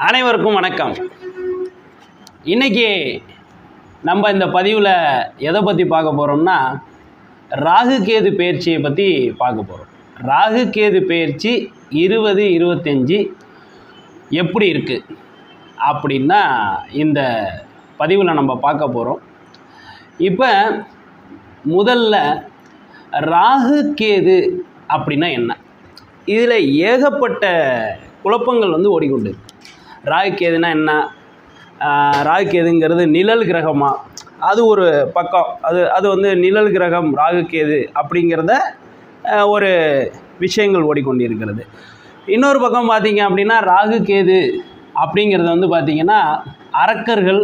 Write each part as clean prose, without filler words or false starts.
அனைவருக்கும் வணக்கம். இன்றைக்கி நம்ம இந்த பதிவில் எதை பற்றி பார்க்க போகிறோம்னா, ராகு கேது பெயர்ச்சியை பற்றி பார்க்க போகிறோம். ராகு கேது பெயர்ச்சி 2025 எப்படி இருக்குது அப்படின்னா இந்த பதிவில் நம்ம பார்க்க போகிறோம். இப்போ முதல்ல ராகு கேது அப்படின்னா என்ன, இதில் ஏகப்பட்ட குழப்பங்கள் ஓடிக்கொண்டு. ராகு கேதுனா என்ன, ராகு கேதுங்கிறது நிழல் கிரகமா, அது ஒரு பக்கம். அது நிழல் கிரகம் ராகு கேது அப்படிங்கிறத ஒரு விஷயங்கள் ஓடிக்கொண்டிருக்கிறது. இன்னொரு பக்கம் பார்த்திங்க அப்படின்னா ராகு கேது அப்படிங்கிறது பார்த்திங்கன்னா அரக்கர்கள்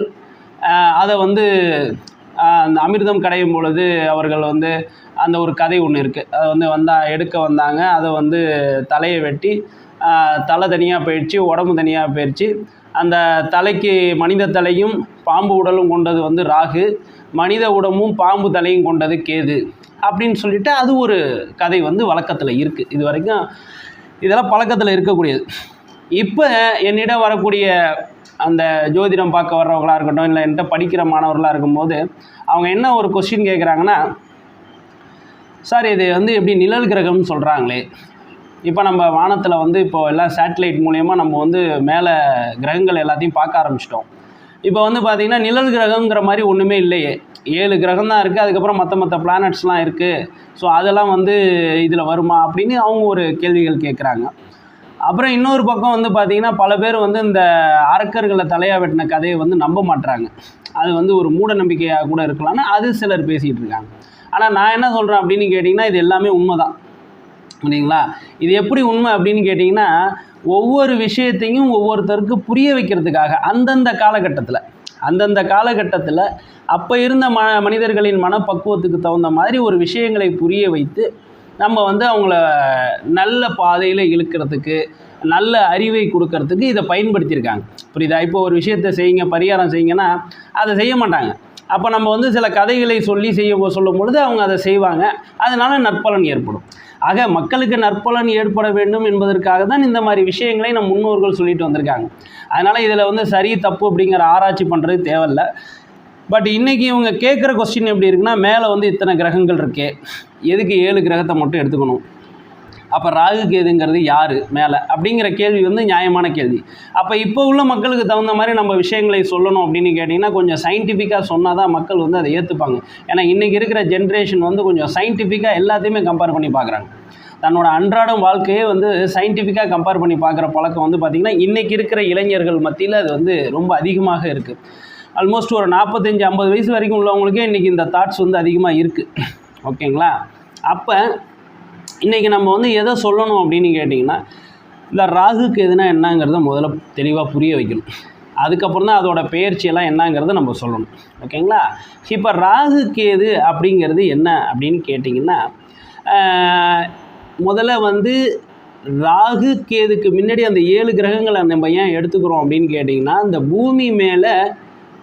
அதை அந்த அமிர்தம் கடையும் பொழுது அவர்கள் அந்த ஒரு கதை ஒன்று இருக்குது. அது எடுக்க வந்தாங்க, அதை தலையை வெட்டி தலை தனியாக போயிடுச்சு, உடம்பு தனியாக போயிடுச்சு. அந்த தலைக்கு மனித தலையும் பாம்பு உடலும் கொண்டது ராகு, மனித உடம்பும் பாம்பு தலையும் கொண்டது கேது அப்படின்னு சொல்லிட்டு அது ஒரு கதை வழக்கத்தில் இருக்குது. இது வரைக்கும் இதெல்லாம் பழக்கத்தில் இருக்கக்கூடியது. இப்போ என்னிடம் வரக்கூடிய அந்த ஜோதிடம் பார்க்க வர்றவங்களாக இருக்கட்டும், இல்லை என்கிட்ட படிக்கிற மாணவர்களாக இருக்கும்போது அவங்க என்ன ஒரு கொஸ்டின் கேட்குறாங்கன்னா, சார் இது எப்படி நிழல் கிரகம்னு சொல்கிறாங்களே, இப்போ நம்ம வானத்தில் இப்போ எல்லாம் சேட்டலைட் மூலயமா நம்ம மேலே கிரகங்கள் எல்லாத்தையும் பார்க்க ஆரம்பிச்சிட்டோம். இப்போ பார்த்திங்கன்னா நிழல் கிரகங்கிற மாதிரி ஒன்றுமே இல்லையே, 7 கிரகம் தான் இருக்குது, அதுக்கப்புறம் மற்ற பிளானட்ஸ்லாம் இருக்குது. ஸோ அதெல்லாம் இதில் வருமா அப்படின்னு அவங்க ஒரு கேள்விகள் கேட்குறாங்க. அப்புறம் இன்னொரு பக்கம் பார்த்திங்கன்னா பல பேர் இந்த அரக்கர்களை தலையாக வெட்டின கதையை நம்ப மாட்டுறாங்க. அது ஒரு மூட நம்பிக்கையாக கூட இருக்கலாம்னு அது சிலர் பேசிகிட்டு இருக்காங்க. ஆனால் நான் என்ன சொல்கிறேன் அப்படின்னு கேட்டிங்கன்னா, இது எல்லாமே உண்மை தான். சரிங்களா? இது எப்படி உண்மை அப்படின்னு கேட்டிங்கன்னா, ஒவ்வொரு விஷயத்தையும் ஒவ்வொருத்தருக்கு புரிய வைக்கிறதுக்காக அந்தந்த காலகட்டத்தில் அப்போ இருந்த மனிதர்களின் மனப்பக்குவத்துக்கு தகுந்த மாதிரி ஒரு விஷயங்களை புரிய வைத்து நம்ம அவங்கள நல்ல பாதையில் இழுக்கிறதுக்கு, நல்ல அறிவை கொடுக்கறதுக்கு இதை பயன்படுத்தியிருக்காங்க. புரியுதா? இப்போ ஒரு விஷயத்தை செய்யுங்க, பரிகாரம் செய்யுங்கன்னா அதை செய்ய மாட்டாங்க. அப்போ நம்ம சில கதைகளை சொல்லும் பொழுது அவங்க அதை செய்வாங்க, அதனால் நற்பலன் ஏற்படும். ஆக மக்களுக்கு நற்பலன் ஏற்பட வேண்டும் என்பதற்காக தான் இந்த மாதிரி விஷயங்களை நம் முன்னோர்கள் சொல்லிட்டு வந்திருக்காங்க. அதனால் இதில் சரி தப்பு அப்படிங்கிற ஆராய்ச்சி பண்ணுறது தேவையில்லை. பட் இன்றைக்கி இவங்க கேட்குற கொஸ்டின் எப்படி இருக்குன்னா, மேலே இத்தனை கிரகங்கள் இருக்கே, எதுக்கு 7 கிரகத்தை மட்டும் எடுத்துக்கணும், அப்போ ராகு கேதுங்கிறது யார் மேலே அப்படிங்கிற கேள்வி நியாயமான கேள்வி. அப்போ இப்போ உள்ள மக்களுக்கு தகுந்த மாதிரி நம்ம விஷயங்களை சொல்லணும் அப்படின்னு கேட்டிங்கன்னா, கொஞ்சம் சயின்டிஃபிக்காக சொன்னால் தான் மக்கள் அதை ஏற்றுப்பாங்க. ஏன்னா இன்றைக்கி இருக்கிற ஜென்ரேஷன் கொஞ்சம் சயின்டிஃபிக்காக எல்லாத்தையுமே கம்பேர் பண்ணி பார்க்குறாங்க. தன்னோட அன்றாடம் வாழ்க்கையே சயின்டிஃபிக்காக கம்பேர் பண்ணி பார்க்குற பழக்கம் பார்த்திங்கன்னா இன்றைக்கி இருக்கிற இளைஞர்கள் மத்தியில் அது ரொம்ப அதிகமாக இருக்குது. ஆல்மோஸ்ட் ஒரு 45-50 வயசு வரைக்கும் உள்ளவங்களுக்கே இன்றைக்கி இந்த தாட்ஸ் அதிகமாக இருக்குது. ஓகேங்களா? அப்போ இன்றைக்கி நம்ம எதை சொல்லணும் அப்படின்னு கேட்டிங்கன்னா, இந்த ராகு கேதுனா என்னங்கிறத முதல்ல தெளிவாக புரிய வைக்கணும். அதுக்கப்புறம் தான் அதோட பெயர்ச்சியெல்லாம் என்னங்கிறத நம்ம சொல்லணும். ஓகேங்களா? இப்போ ராகு கேது அப்படிங்கிறது என்ன அப்படின்னு கேட்டிங்கன்னா, முதல்ல ராகு கேதுக்கு முன்னாடி அந்த 7 கிரகங்களை நம்ம ஏன் எடுத்துக்கிறோம் அப்படின்னு கேட்டிங்கன்னா, இந்த பூமி மேலே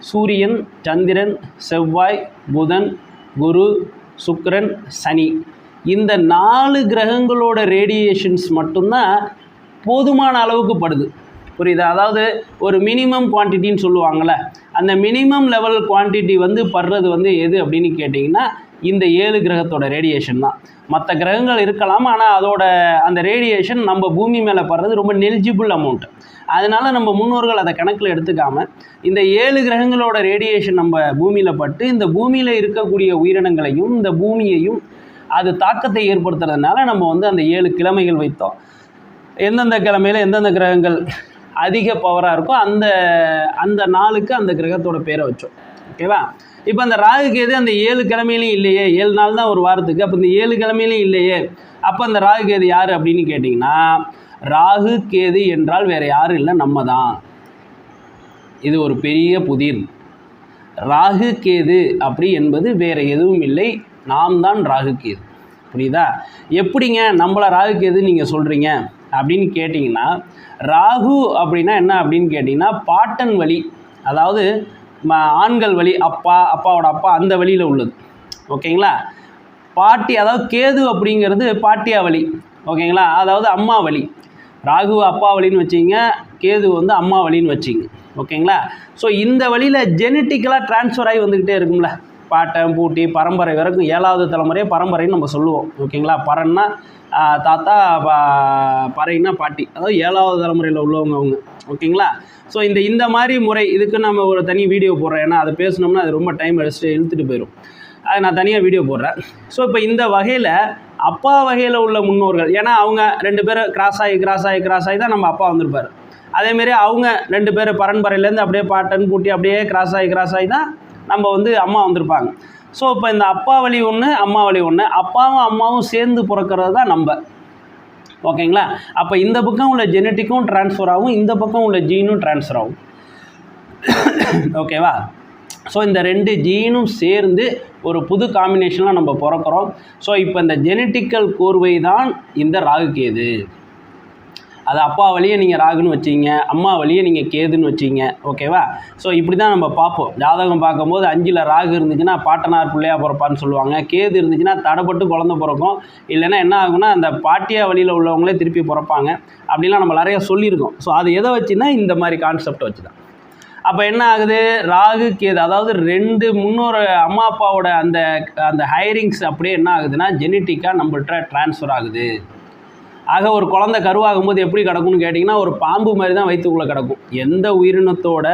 சூரியன், சந்திரன், செவ்வாய், புதன், குரு, சுக்கிரன், சனி, இந்த 4 கிரகங்களோட ரேடியேஷன்ஸ் மட்டும்தான் போதுமான அளவுக்கு படுது. புரியுதா? அதாவது ஒரு மினிமம் குவான்டிட்டின்னு சொல்லுவாங்கள்ல, அந்த மினிமம் லெவல் குவான்டிட்டி படுறது எது அப்படின்னு கேட்டிங்கன்னா, இந்த 7 கிரகத்தோட ரேடியேஷன் தான். மற்ற கிரகங்கள் இருக்கலாம், ஆனால் அதோட அந்த ரேடியேஷன் நம்ம பூமி மேலே படுறது ரொம்ப நெலிஜிபிள் அமௌண்ட். அதனால் நம்ம முன்னோர்கள் அதை கணக்கில் எடுத்துக்காமல் இந்த 7 கிரகங்களோட ரேடியேஷன் நம்ம பூமியில் பட்டு இந்த பூமியில் இருக்கக்கூடிய உயிரினங்களையும் இந்த பூமியையும் அது தாக்கத்தை ஏற்படுத்துறதுனால நம்ம அந்த 7 கிழமைகள் வைத்தோம். எந்தெந்த கிழமையில் எந்தெந்த கிரகங்கள் அதிக பவராக இருக்கோ அந்த நாளுக்கு அந்த கிரகத்தோட பேரை வச்சோம். ஓகேவா? இப்போ அந்த ராகு கேது அந்த 7 கிழமையிலையும் இல்லையே, 7 நாள் தான் ஒரு வாரத்துக்கு, அப்போ இந்த 7 கிழமையிலையும் இல்லையே, அப்போ அந்த ராகு கேது யார் அப்படின்னு கேட்டிங்கன்னா, ராகு கேது என்றால் வேறு யாரும் இல்லை, நம்ம தான். இது ஒரு பெரிய புதிர். ராகு கேது அப்படி என்பது வேறு எதுவும் இல்லை, நாம் தான் ராகு கேது. புரியுதா? எப்படிங்க நம்மளை ராகு கேது நீங்கள் சொல்கிறீங்க அப்படின்னு கேட்டிங்கன்னா, ராகு அப்படின்னா என்ன அப்படின்னு கேட்டிங்கன்னா, பாட்டன் வழி, அதாவது ஆண்கள் வழி, அப்பாவோட அப்பா அந்த வழியில் உள்ளது. ஓகேங்களா? பாட்டி, அதாவது கேது அப்படிங்கிறது பாட்டியா வழி. ஓகேங்களா? அதாவது அம்மா வழி. ராகு அப்பா வழின்னு வச்சிங்க, கேது வந்து அம்மா வழின்னு வச்சிங்க. ஓகேங்களா? ஸோ இந்த வழியில் ஜெனட்டிக்கலாக ட்ரான்ஸ்ஃபர் ஆகி வந்துக்கிட்டே இருக்கும்ல, பாட்டன் பூட்டி பரம்பரை வரைக்கும் 7வது தலைமுறையே பரம்பரைன்னு நம்ம சொல்லுவோம். ஓகேங்களா? பரன்னா தாத்தா, பறைன்னா பாட்டி, அதாவது 7வது தலைமுறையில் உள்ளவங்க அவங்க. ஓகேங்களா? ஸோ இந்த மாதிரி முறை, இதுக்கு நம்ம ஒரு தனி வீடியோ போடுறோம். ஏன்னா அதை பேசணும்னா அது ரொம்ப டைம் இழுத்துட்டு போயிடும். அது நான் தனியாக வீடியோ போடுறேன். ஸோ இப்போ இந்த வகையில் அப்பா வகையில் உள்ள முன்னோர்கள், ஏன்னா அவங்க 2 பேரும் கிராஸ் ஆகி தான் நம்ம அப்பா வந்திருப்பார். அதேமாரி அவங்க 2 பேர் பரம்பரையிலேருந்து அப்படியே பாட்டன் பூட்டி அப்படியே கிராஸ் ஆகி தான் நம்ம வந்து அம்மா வந்திருப்பாங்க. ஸோ இப்போ இந்த அப்பா வழி ஒன்று, அம்மா வழி ஒன்று, அப்பாவும் அம்மாவும் சேர்ந்து பிறக்கிறது தான் நம்ம. ஓகேங்களா? அப்போ இந்த பக்கம் உள்ள ஜெனட்டிக்கும் ட்ரான்ஸ்ஃபர் ஆகும், இந்த பக்கம் உள்ள ஜீனும் ட்ரான்ஸ்ஃபர் ஆகும். ஓகேவா? ஸோ இந்த 2 ஜீனும் சேர்ந்து ஒரு புது காம்பினேஷனில் நம்ம பிறக்கிறோம். ஸோ இப்போ இந்த ஜெனட்டிக்கல் கோர்வை தான் இந்த ராகு கேது. அது அப்பா வழியே நீங்கள் ராகுன்னு வச்சிங்க, அம்மா வழியே நீங்கள் கேதுன்னு வச்சிங்க. ஓகேவா? ஸோ இப்படி தான் நம்ம பார்ப்போம். ஜாதகம் பார்க்கும்போது 5ல் ராகு இருந்துச்சுன்னா பாட்டனார் பிள்ளையாக பிறப்பான்னு சொல்லுவாங்க. கேது இருந்துச்சுன்னா தடைப்பட்டு குழந்தை பிறக்கும். இல்லைன்னா என்ன ஆகுன்னா அந்த பாட்டியா வழியில் உள்ளவங்களே திருப்பி பிறப்பாங்க. அப்படிலாம் நம்ம நிறைய சொல்லியிருக்கோம். ஸோ அது எதை வச்சுன்னா இந்த மாதிரி கான்செப்ட் வச்சு தான். அப்போ என்ன ஆகுது, ராகு கேது, அதாவது 2 முன்னோர் அம்மா அப்பாவோட அந்த ஹைரிங்ஸ் அப்படியே என்ன ஆகுதுன்னா ஜெனட்டிக்காக நம்மள்கிட்ட ட்ரான்ஸ்ஃபர் ஆகுது. ஆக ஒரு குழந்தை கருவாகும்போது எப்படி கிடக்கும்னு கேட்டிங்கன்னா ஒரு பாம்பு மாதிரி தான் வயிற்றுக்குள்ளே கிடக்கும். எந்த உயிரினத்தோட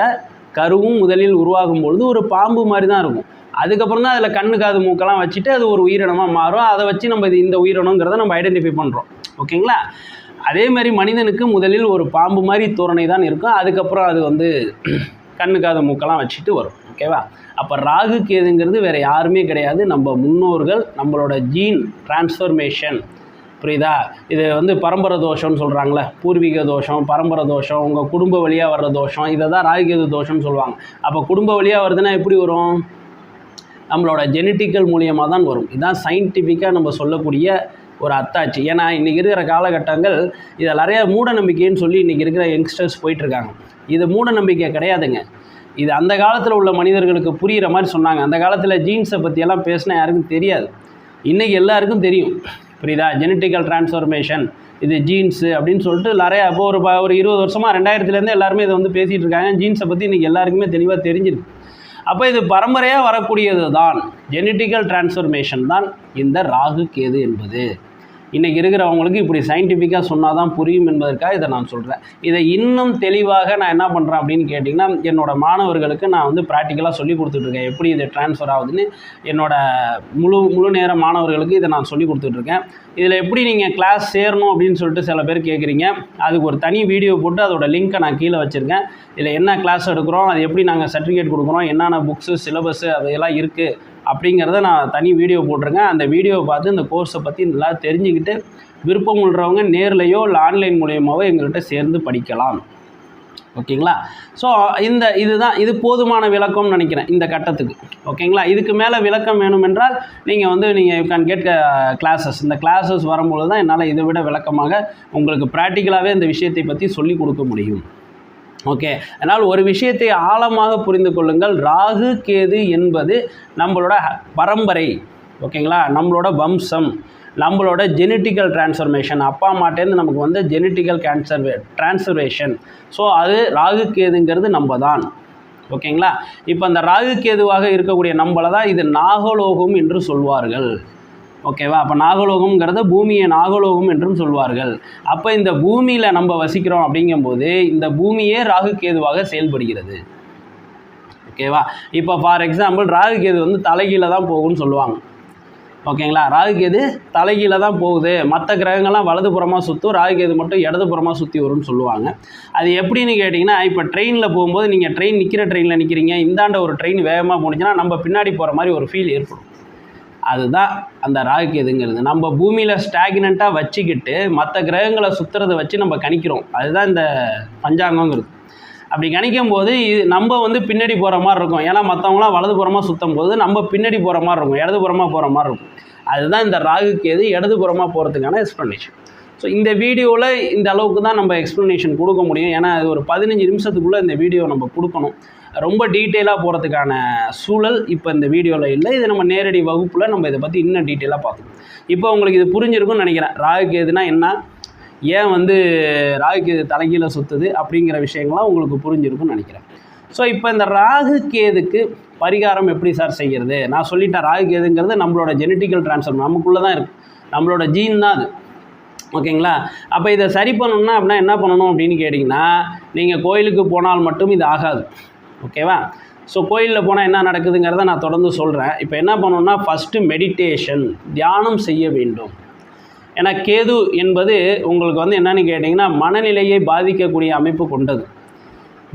கருவும் முதலில் உருவாகும் பொழுது ஒரு பாம்பு மாதிரி தான் இருக்கும். அதுக்கப்புறம் தான் அதில் கண்ணு காது மூக்கெல்லாம் வச்சுட்டு அது ஒரு உயிரினமாக மாறும். அதை வச்சு நம்ம இந்த உயிரினங்கிறத நம்ம ஐடென்டிஃபை பண்ணுறோம். ஓகேங்களா? அதே மாதிரி மனிதனுக்கு முதலில் ஒரு பாம்பு மாதிரி தோரணை தான் இருக்கும். அதுக்கப்புறம் அது வந்து கண்ணு காது மூக்கெல்லாம் வச்சுட்டு வரும். ஓகேவா? அப்போ ராகு கேதுங்கிறது வேறு யாருமே கிடையாது, நம்ம முன்னோர்கள், நம்மளோட ஜீன் டிரான்ஸ்ஃபர்மேஷன். புரியுதா? இது வந்து பரம்பரை தோஷம்னு சொல்கிறாங்களே, பூர்வீக தோஷம், பரம்பரை தோஷம், உங்கள் குடும்ப வழியாக வர்ற தோஷம், இதை தான் ராகு கேது தோஷம்னு சொல்லுவாங்க. அப்போ குடும்ப வழியாக வருதுன்னா எப்படி வரும்? நம்மளோட ஜெனட்டிக்கல் மூலியமாக தான் வரும். இதுதான் சயின்டிஃபிக்காக நம்ம சொல்லக்கூடிய ஒரு அத்தாட்சி. ஏன்னா இன்றைக்கி இருக்கிற காலகட்டங்கள் இதை நிறைய மூட நம்பிக்கைன்னு சொல்லி இன்றைக்கி இருக்கிற யங்ஸ்டர்ஸ் போயிட்டுருக்காங்க. இது மூட நம்பிக்கை கிடையாதுங்க. இது அந்த காலத்தில் உள்ள மனிதர்களுக்கு புரிகிற மாதிரி சொன்னாங்க. அந்த காலத்தில் ஜீன்ஸை பற்றியெல்லாம் பேசினா யாருக்கும் தெரியாது. இன்றைக்கி எல்லாருக்கும் தெரியும். புரியுதா? ஜெனட்டிக்கல் டிரான்ஸ்ஃபர்மேஷன், இது ஜீன்ஸு அப்படின்னு சொல்லிட்டு நிறையா இப்போ ஒரு 20 வருஷமாக 2000லேருந்து எல்லாருமே இதை வந்து பேசிகிட்டு இருக்காங்க. ஜீன்ஸை பற்றி இன்றைக்கி எல்லாருக்குமே தெளிவாக தெரிஞ்சிருக்கு. அப்போ இது பரம்பரையாக வரக்கூடியது தான், ஜெனட்டிக்கல் டிரான்ஸ்ஃபர்மேஷன் தான் இந்த ராகு கேது என்பது. இன்றைக்கி இருக்கிறவங்களுக்கு இப்படி சயின்டிஃபிக்காக சொன்னால் தான் புரியும் என்பதற்காக இதை நான் சொல்கிறேன். இதை இன்னும் தெளிவாக நான் என்ன பண்ணுறேன் அப்படின்னு கேட்டிங்கன்னா, என்னோடய மாணவர்களுக்கு நான் வந்து ப்ராக்டிக்கலாக சொல்லி கொடுத்துட்ருக்கேன். எப்படி இது ட்ரான்ஸ்ஃபர் ஆகுதுன்னு என்னோடய முழு நேர மாணவர்களுக்கு இதை நான் சொல்லி கொடுத்துட்ருக்கேன். இதில் எப்படி நீங்கள் கிளாஸ் சேரணும் அப்படின்னு சொல்லிட்டு சில பேர் கேட்குறீங்க. அதுக்கு ஒரு தனி வீடியோ போட்டு அதோட லிங்க்கை நான் கீழே வச்சுருக்கேன். இதில் என்ன கிளாஸ் எடுக்கிறோம், அது எப்படி நாங்கள் சர்டிஃபிகேட் கொடுக்குறோம், என்னென்ன புக்ஸு, சிலபஸ்ஸு அதையெல்லாம் இருக்குது அப்படிங்கிறத நான் தனி வீடியோ போட்டிருக்கேன். அந்த வீடியோவை பார்த்து இந்த கோர்ஸை பற்றி நல்லா தெரிஞ்சுக்கிட்டு விருப்பம் உள்ளவங்க நேர்லையோ இல்லை ஆன்லைன் மூலியமாகவோ எங்கள்கிட்ட சேர்ந்து படிக்கலாம். ஓகேங்களா? ஸோ இது போதுமான விளக்கம்னு நினைக்கிறேன் இந்த கட்டத்துக்கு. ஓகேங்களா? இதுக்கு மேலே விளக்கம் வேணும் என்றால் நீங்கள் யூ கேன் கெட் கிளாஸஸ். இந்த கிளாஸஸ் வரும்பொழுது தான் என்னால் இதை விட விளக்கமாக உங்களுக்கு ப்ராக்டிக்கலாகவே இந்த விஷயத்தை பற்றி சொல்லிக் கொடுக்க முடியும். ஓகே, அதனால் ஒரு விஷயத்தை ஆழமாக புரிந்து கொள்ளுங்கள். ராகு கேது என்பது நம்மளோட பரம்பரை. ஓகேங்களா? நம்மளோட வம்சம், நம்மளோட ஜெனட்டிக்கல் டிரான்ஸ்ஃபர்மேஷன், அப்பா அம்மாட்டேருந்து நமக்கு வந்து ஜெனட்டிக்கல் டிரான்ஸ்ஃபர்மேஷன். ஸோ அது ராகு கேதுங்கிறது நம்ம தான். ஓகேங்களா? இப்போ அந்த ராகு கேதுவாக இருக்கக்கூடிய நம்மளை தான் இது நாகலோகம் என்று சொல்வார்கள். ஓகேவா? அப்போ நாகலோகம்ங்கிறத பூமியை நாகலோகம் என்றும் சொல்வார்கள். அப்போ இந்த பூமியில் நம்ம வசிக்கிறோம் அப்படிங்கும்போது இந்த பூமியே ராகு கேதுவாக செயல்படுகிறது. ஓகேவா? இப்போ ஃபார் எக்ஸாம்பிள் ராகு கேது வந்து தலைகீழ தான் போகும்னு சொல்லுவாங்க. ஓகேங்களா? ராகு கேது தலைகீழ தான் போகுது, மற்ற கிரகங்கள்லாம் வலதுபுறமாக சுற்றும், ராகு கேது மட்டும் இடதுபுறமாக சுற்றி வரும்னு சொல்லுவாங்க. அது எப்படின்னு கேட்டிங்கன்னா, இப்போ ட்ரெயினில் போகும்போது நீங்கள் நிற்கிற ட்ரெயினில் நிற்கிறீங்க, இந்தாண்ட ஒரு ட்ரெயின் வேகமாக போணுச்சுன்னா நம்ம பின்னாடி போகிற மாதிரி ஒரு ஃபீல் ஏற்படும். அதுதான் அந்த ராகு கேதுங்கிறது. நம்ம பூமியில் ஸ்டாக்னண்ட்டாக வச்சுக்கிட்டு மற்ற கிரகங்களை சுற்றுறதை வச்சு நம்ம கணிக்கிறோம். அதுதான் இந்த பஞ்சாங்கங்கிறது. அப்படி கணிக்கும் போது நம்ம வந்து பின்னாடி போகிற மாதிரி இருக்கும். ஏன்னா மற்றவங்களாம் வலதுபுறமாக சுற்றும் போது நம்ம பின்னாடி போகிற மாதிரி இருக்கும், இடதுபுறமாக போகிற மாதிரி இருக்கும். அதுதான் இந்த ராகு கேது இடதுபுறமாக போகிறதுக்கான எக்ஸ்ப்ளனேஷன். ஸோ இந்த வீடியோவில் இந்த அளவுக்கு தான் நம்ம எக்ஸ்ப்ளனேஷன் கொடுக்க முடியும். ஏன்னா அது ஒரு 15 நிமிஷத்துக்குள்ளே இந்த வீடியோ நம்ம கொடுக்கணும். ரொம்ப டீட்டெயிலாக போகிறதுக்கான சூழல் இப்போ இந்த வீடியோவில் இல்லை. இது நம்ம நேரடி வகுப்பில் நம்ம இதை பற்றி இன்னும் டீட்டெயிலாக பார்க்கணும். இப்போ உங்களுக்கு இது புரிஞ்சிருக்கும்னு நினைக்கிறேன். ராகு கேதுனா என்ன, ஏன் வந்து ராகு கேது தலைகீழ சுற்றுது அப்படிங்கிற விஷயங்கள்லாம் உங்களுக்கு புரிஞ்சிருக்கும்னு நினைக்கிறேன். ஸோ இப்போ இந்த ராகு கேதுக்கு பரிகாரம் எப்படி சார் செய்கிறது? நான் சொல்லிட்டேன், ராகு கேதுங்கிறது நம்மளோட ஜெனட்டிக்கல் ட்ரான்ஸ்ஃபர், நமக்குள்ளே தான் இருக்குது, நம்மளோட ஜீன் தான் அது. ஓகேங்களா? அப்போ இதை சரி பண்ணணும்னா அப்படின்னா என்ன பண்ணணும் அப்படின்னு கேட்டிங்கன்னா, நீங்கள் கோயிலுக்கு போனால் மட்டும் இது ஆகாது. ஓகேவா? ஸோ கோயிலில் போனால் என்ன நடக்குதுங்கிறத நான் தொடர்ந்து சொல்கிறேன். இப்போ என்ன பண்ணணும்னா, ஃபஸ்ட்டு மெடிடேஷன், தியானம் செய்ய வேண்டும். ஏன்னா கேது என்பது உங்களுக்கு வந்து என்னன்னு கேட்டிங்கன்னா மனநிலையை பாதிக்கக்கூடிய அமைப்பு கொண்டது.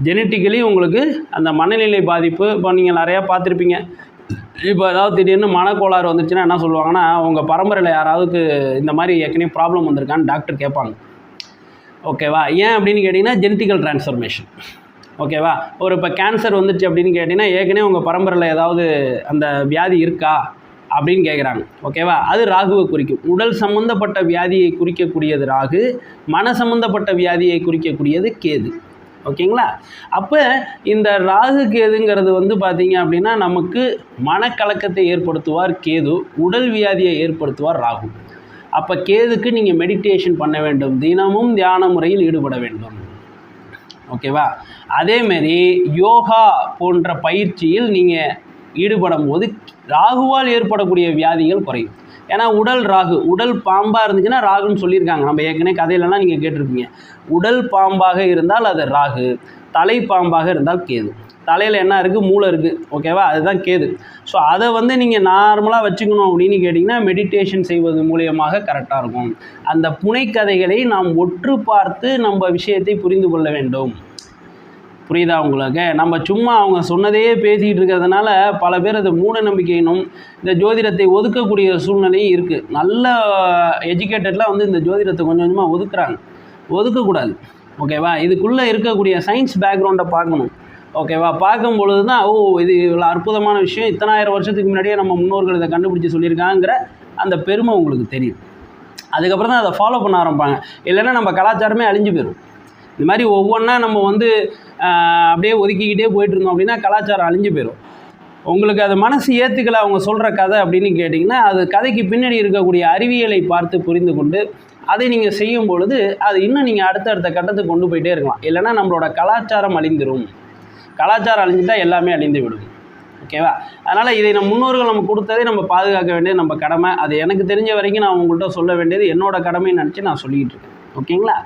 ஜெனட்டிக்கலி உங்களுக்கு அந்த மனநிலை பாதிப்பு இப்போ நீங்கள் நிறையா பார்த்துருப்பீங்க. இப்போ ஏதாவது திடீர்னு மனக்கோளாறு வந்துச்சுன்னா என்ன சொல்லுவாங்கன்னா, உங்கள் பரம்பரையில் யாராவது இந்த மாதிரி ஏற்கனவே ப்ராப்ளம் வந்திருக்கான்னு டாக்டர் கேட்பாங்க. ஓகேவா? ஏன் அப்படின்னு கேட்டிங்கன்னா ஜெனட்டிக்கல் டிரான்ஸ்ஃபர்மேஷன். ஓகேவா? ஒரு இப்போ கேன்சர் வந்துச்சு அப்படின்னு கேட்டிங்கன்னா ஏற்கனவே உங்கள் பரம்பரையில் ஏதாவது அந்த வியாதி இருக்கா அப்படின்னு கேட்குறாங்க. ஓகேவா? அது ராகுவை குறிக்கும். உடல் சம்மந்தப்பட்ட வியாதியை குறிக்கக்கூடியது ராகு, மன சம்மந்தப்பட்ட வியாதியை குறிக்கக்கூடியது கேது. ஓகேங்களா? அப்போ இந்த ராகு கேதுங்கிறது வந்து பார்த்தீங்க அப்படின்னா நமக்கு மனக்கலக்கத்தை ஏற்படுத்துவார் கேது, உடல் வியாதியை ஏற்படுத்துவார் ராகு. அப்போ கேதுக்கு நீங்கள் மெடிடேஷன் பண்ண வேண்டும், தினமும் தியான முறையில் ஈடுபட வேண்டும். ஓகேவா? அதேமாரி யோகா போன்ற பயிற்சியில் நீங்கள் ஈடுபடும் போது ராகுவால் ஏற்படக்கூடிய வியாதிகள் குறையும். ஏன்னா உடல் ராகு, உடல் பாம்பாக இருந்துச்சுன்னா ராகுன்னு சொல்லியிருக்காங்க. நம்ம ஏற்கனவே கதையிலலாம் நீங்கள் கேட்டிருப்பீங்க. உடல் பாம்பாக இருந்தால் அது ராகு, தலை பாம்பாக இருந்தால் கேது. தலையில் என்ன இருக்குது? மூளை இருக்குது. ஓகேவா? அதுதான் கேது. ஸோ அதை வந்து நீங்கள் நார்மலாக வச்சுக்கணும் அப்படின்னு கேட்டிங்கன்னா மெடிடேஷன் செய்வது மூலியமாக கரெக்டாக இருக்கும். அந்த புனைக்கதைகளை நாம் ஒற்று பார்த்து நம்ம விஷயத்தை புரிந்து கொள்ள வேண்டும். புரியுதா உங்களுக்கு? நம்ம சும்மா அவங்க சொன்னதையே பேசிக்கிட்டு இருக்கிறதுனால பல பேர் அது மூட நம்பிக்கையினும் இந்த ஜோதிடத்தை ஒதுக்கக்கூடிய சூழ்நிலையும் இருக்குது. நல்ல எஜுகேட்டட்லாம் வந்து இந்த ஜோதிடத்தை கொஞ்சம் கொஞ்சமாக ஒதுக்குறாங்க. ஒதுக்கக்கூடாது. ஓகேவா? இதுக்குள்ளே இருக்கக்கூடிய சயின்ஸ் பேக்ரவுண்டை பார்க்கணும். ஓகேவா? பார்க்கும் பொழுது தான் இது இவ்வளோ அற்புதமான விஷயம், இத்தனாயிரம் வருஷத்துக்கு முன்னாடியே நம்ம முன்னோர்கள் இதை கண்டுபிடிச்சி சொல்லியிருக்காங்கிற அந்த பெருமை உங்களுக்கு தெரியும். அதுக்கப்புறம் தான் அதை ஃபாலோ பண்ண ஆரம்பிப்பாங்க. இல்லைன்னா நம்ம கலாச்சாரமே அழிஞ்சு போயிடும். இந்த மாதிரி ஒவ்வொன்றா நம்ம வந்து அப்படியே ஒதுக்கிக்கிட்டே போயிட்டு இருந்தோம் அப்படின்னா கலாச்சாரம் அழிஞ்சு போயிடும். உங்களுக்கு அது மனசு ஏற்றுக்கலை அவங்க சொல்கிற கதை அப்படின்னு கேட்டிங்கன்னா, அது கதைக்கு பின்னாடி இருக்கக்கூடிய அறிவியலை பார்த்து புரிந்து கொண்டு அதை நீங்கள் செய்யும் பொழுது அது இன்னும் நீங்கள் அடுத்தடுத்த கட்டத்துக்கு கொண்டு போயிட்டே இருக்கலாம். இல்லைன்னா நம்மளோட கலாச்சாரம் அழிந்துடும். கலாச்சாரம் அழிஞ்சுட்டால் எல்லாமே அழிந்து விடும். ஓகேவா? அதனால் இதை நம்ம முன்னோர்கள் நம்ம கொடுத்ததே நம்ம பாதுகாக்க வேண்டியது நம்ம கடமை. அது எனக்கு தெரிஞ்ச வரைக்கும் நான் உங்கள்கிட்ட சொல்ல வேண்டியது என்னோடய கடமைன்னு நினச்சி நான் சொல்லிக்கிட்டு இருக்கேன். ஓகேங்களா?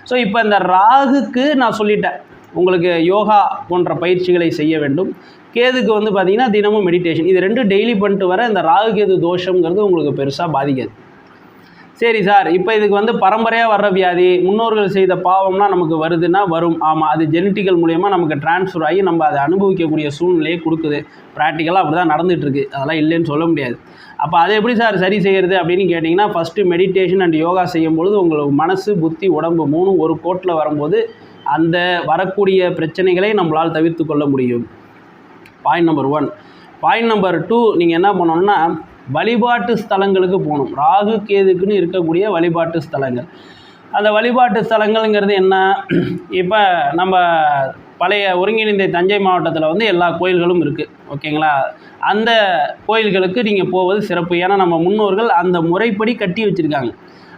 ஸோ இப்போ இந்த ராகுக்கு நான் சொல்லிட்டேன், உங்களுக்கு யோகா போன்ற பயிற்சிகளை செய்ய வேண்டும். கேதுக்கு வந்து பார்த்திங்கன்னா தினமும் மெடிடேஷன், இது ரெண்டும் டெய்லி பண்ணிட்டு வர இந்த ராகு கேது தோஷங்கிறது உங்களுக்கு பெருசாக பாதிக்காது. சரி சார், இப்போ இதுக்கு வந்து பரம்பரையாக வர்ற வியாதி, முன்னோர்கள் செய்த பாவம்னா நமக்கு வருதுன்னா வரும். ஆமாம், அது ஜெனட்டிக்கல் மூலயமா நமக்கு டிரான்ஸ்ஃபர் ஆகி நம்ம அதை அனுபவிக்கக்கூடிய சூழ்நிலையை கொடுக்குது. ப்ராக்டிக்கலாக அப்படி தான் நடந்துகிட்ருக்கு, அதெல்லாம் இல்லைன்னு சொல்ல முடியாது. அப்போ அதை எப்படி சார் சரி செய்கிறது அப்படின்னு கேட்டிங்கன்னா, ஃபஸ்ட்டு மெடிடேஷன் அண்ட் யோகா செய்யும் பொழுது உங்களுக்கு மனசு, புத்தி, உடம்பு மூணும் ஒரு கோட்டில் வரும்போது அந்த வரக்கூடிய பிரச்சனைகளை நம்மளால் தவிர்த்து கொள்ள முடியும். Point number 1. பாயிண்ட் நம்பர் 2, நீங்கள் என்ன பண்ணணும்னா வழிபாட்டு ஸ்தலங்களுக்கு போகணும். ராகு கேதுக்குன்னு இருக்கக்கூடிய வழிபாட்டு ஸ்தலங்கள். அந்த வழிபாட்டு ஸ்தலங்கள்ங்கிறது என்ன? இப்போ நம்ம பழைய ஒருங்கிணைந்த தஞ்சை மாவட்டத்தில் வந்து எல்லா கோயில்களும் இருக்குது. ஓகேங்களா? அந்த கோயில்களுக்கு நீங்கள் போவது சிறப்பு. ஏன்னா நம்ம முன்னோர்கள் அந்த முறைப்படி கட்டி வச்சுருக்காங்க.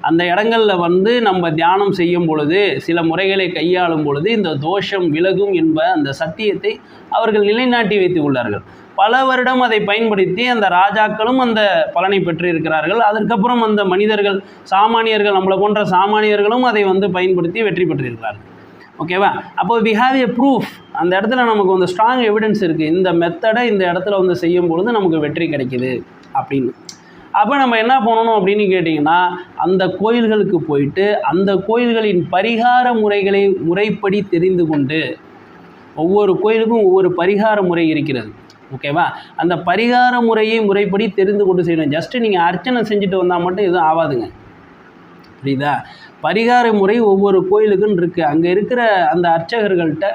அந்த இடங்களில் வந்து நம்ம தியானம் செய்யும் பொழுது, சில முறைகளை கையாளும் பொழுது இந்த தோஷம் விலகும் என்ப அந்த சத்தியத்தை அவர்கள் நிலைநாட்டி வைத்து உள்ளார்கள். பல வருடம் அதை பயன்படுத்தி அந்த ராஜாக்களும் அந்த பலனை பெற்றிருக்கிறார்கள். அதற்கப்புறம் அந்த மனிதர்கள், சாமானியர்கள், நம்மளை போன்ற சாமானியர்களும் அதை வந்து பயன்படுத்தி வெற்றி பெற்றிருக்கிறார்கள். ஓகேவா? அப்போ வி ஹாவ் எ ப்ரூஃப். அந்த இடத்துல நமக்கு வந்து ஸ்ட்ராங் எவிடன்ஸ் இருக்குது. இந்த மெத்தடை இந்த இடத்துல வந்து செய்யும் பொழுது நமக்கு வெற்றி கிடைக்கிது அப்படின்னு. அப்போ நம்ம என்ன பண்ணணும் அப்படின்னு கேட்டிங்கன்னா, அந்த கோயில்களுக்கு போயிட்டு அந்த கோயில்களின் பரிகார முறைகளை முறைப்படி தெரிந்து கொண்டு, ஒவ்வொரு கோயிலுக்கும் ஒவ்வொரு பரிகார முறை இருக்கிறது. ஓகேவா? அந்த பரிகார முறையை முறைப்படி தெரிந்து கொண்டு செய்யணும். ஜஸ்ட்டு நீங்கள் அர்ச்சனை செஞ்சுட்டு வந்தால் மட்டும் எதுவும் ஆகாதுங்க. புரியுதா? பரிகார முறை ஒவ்வொரு கோயிலுக்குன்னு இருக்குது. அங்கே இருக்கிற அந்த அர்ச்சகர்கள்ட்ட,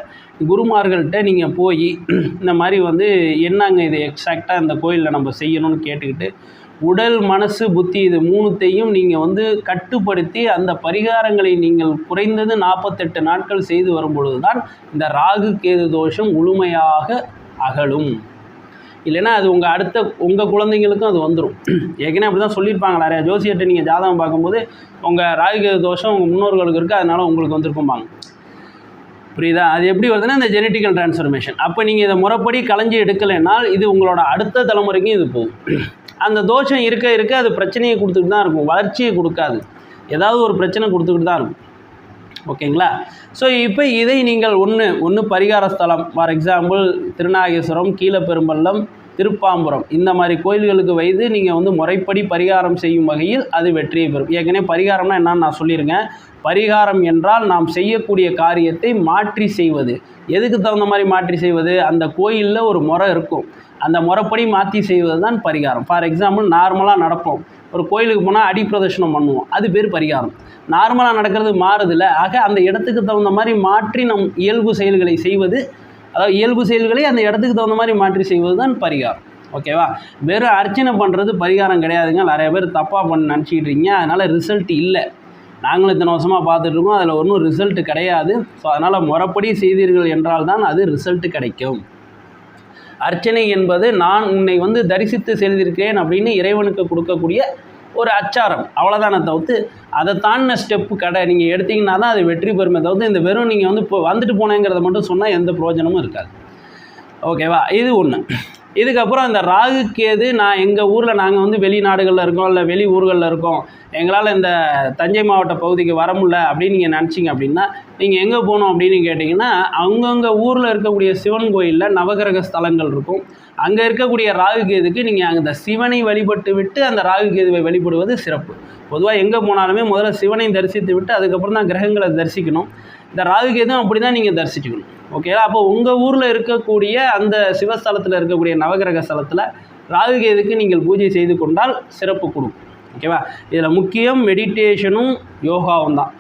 குருமார்கள்ட்ட நீங்கள் போய் இந்த மாதிரி வந்து என்னங்க இது எக்ஸாக்டாக இந்த கோயிலில் நம்ம செய்யணும்னு கேட்டுக்கிட்டு, உடல், மனசு, புத்தி இது மூணுத்தையும் நீங்கள் வந்து கட்டுப்படுத்தி அந்த பரிகாரங்களை நீங்கள் குறைந்தது 48 நாட்கள் செய்து வரும்பொழுது தான் இந்த ராகு கேது தோஷம் முழுமையாக அகலும். இல்லைன்னா அது உங்கள் குழந்தைங்களுக்கும் அது வந்துடும். ஏற்கனவே அப்படி தான் சொல்லியிருப்பாங்க நிறையா ஜோசியர்கிட்ட. நீங்கள் ஜாதகம் பார்க்கும்போது உங்கள் ராகுகேது தோஷம் உங்கள் முன்னோர்களுக்கு இருக்குது, அதனால் உங்களுக்கு வந்திருக்கும்பாங்க. புரியுதா? அது எப்படி வருதுன்னா இந்த ஜெனட்டிக்கல் டிரான்ஸ்ஃபர்மேஷன். அப்போ நீங்கள் இதை முறைப்படி களைஞ்சி எடுக்கலைன்னால் இது உங்களோட அடுத்த தலைமுறைக்கும் இது போகும். அந்த தோஷம் இருக்க இருக்க அது பிரச்சனையை கொடுத்துட்டு தான் இருக்கும், வளர்ச்சியை கொடுக்காது, ஏதாவது ஒரு பிரச்சனை கொடுத்துக்கிட்டு தான் இருக்கும். ஓகேங்களா? ஸோ இப்போ இதை நீங்கள் ஒன்று பரிகார ஸ்தலம், ஃபார் எக்ஸாம்பிள் திருநாகேஸ்வரம், கீழப்பெரும்பள்ளம், திருப்பாம்புரம், இந்த மாதிரி கோயில்களுக்கு வைத்து நீங்கள் முறைப்படி பரிகாரம் செய்யும் வகையில் அது வெற்றியை பெறும். ஏற்கனவே பரிகாரம்னா என்னன்னு நான் சொல்லியிருக்கேன். பரிகாரம் என்றால் நாம் செய்யக்கூடிய காரியத்தை மாற்றி செய்வது. எதுக்கு தகுந்த மாதிரி மாற்றி செய்வது? அந்த கோயிலில் ஒரு முறை இருக்கும், அந்த முறைப்படி மாற்றி செய்வது தான் பரிகாரம். ஃபார் எக்ஸாம்பிள் நார்மலாக நடப்போம், ஒரு கோயிலுக்கு போனால் அடி பிரதர்ஷனம் பண்ணுவோம், அது பேர் பரிகாரம். நார்மலாக நடக்கிறது மாறுதில்ல. ஆக அந்த இடத்துக்கு தகுந்த மாதிரி மாற்றி நம் இயல்பு செயல்களை செய்வது, அதாவது இயல்பு செயல்களை அந்த இடத்துக்கு தகுந்த மாதிரி மாற்றி செய்வது தான் பரிகாரம். ஓகேவா? வெறும் அர்ச்சனை பண்ணுறது பரிகாரம் கிடையாதுங்க. நிறைய பேர் தப்பாக நினச்சிக்கிட்டு இருக்கீங்க. அதனால் ரிசல்ட் இல்லை. நாங்களும் இத்தனை வருஷமாக பார்த்துட்ருக்கோம், அதில் ஒன்றும் ரிசல்ட் கிடையாது. ஸோ அதனால் முறைப்படி செய்தீர்கள் என்றால் தான் அது ரிசல்ட் கிடைக்கும். அர்ச்சனை என்பது நான் உன்னை தரிசித்து செய்திருக்கிறேன் அப்படின்னு இறைவனுக்கு கொடுக்கக்கூடிய ஒரு அச்சாரம், அவ்வளோதானே தவிர்த்து அதை தாண்டின ஸ்டெப்பு நீங்கள் எடுத்திங்கன்னா தான் அது வெற்றி பெறுமே தவிர்த்து இந்த வெறும் நீங்கள் இப்போ வந்துட்டு போனேங்கிறத மட்டும் சொன்னால் எந்த பிரயோஜனமும் இருக்காது. ஓகேவா? இது ஒன்று. இதுக்கப்புறம் இந்த ராகு கேது, நான் எங்கள் ஊரில் நாங்கள் வெளிநாடுகளில் இருக்கோம், இல்லை வெளி ஊர்களில் இருக்கோம், எங்களால் இந்த தஞ்சை மாவட்ட பகுதிக்கு வர முடியல அப்படின்னு நீங்கள் நினச்சிங்க அப்படின்னா நீங்கள் எங்கே போகணும் அப்படின்னு கேட்டிங்கன்னா, அவங்கவுங்க ஊரில் இருக்கக்கூடிய சிவன் கோயிலில் நவகிரக ஸ்தலங்கள் இருக்கும். அங்கே இருக்கக்கூடிய ராகு கேதுக்கு நீங்கள் அந்த சிவனை வழிபட்டு விட்டு அந்த ராகு கேதுவை வழிபடுவது சிறப்பு. பொதுவாக எங்கே போனாலுமே முதல்ல சிவனை தரிசித்து விட்டு அதுக்கப்புறம் தான் கிரகங்களை தரிசிக்கணும். இந்த ராகு கேதும் அப்படி தான் நீங்கள் தரிசிக்கணும். ஓகேவா? அப்போ உங்கள் ஊரில் இருக்கக்கூடிய அந்த சிவஸ்தலத்தில் இருக்கக்கூடிய நவகிரக ஸ்தலத்தில் ராகு கேதுக்கு நீங்கள் பூஜை செய்து கொண்டால் சிறப்பு கொடுக்கும். ஓகேவா? இதில் முக்கியம் மெடிடேஷனும் யோகாவும் தான்.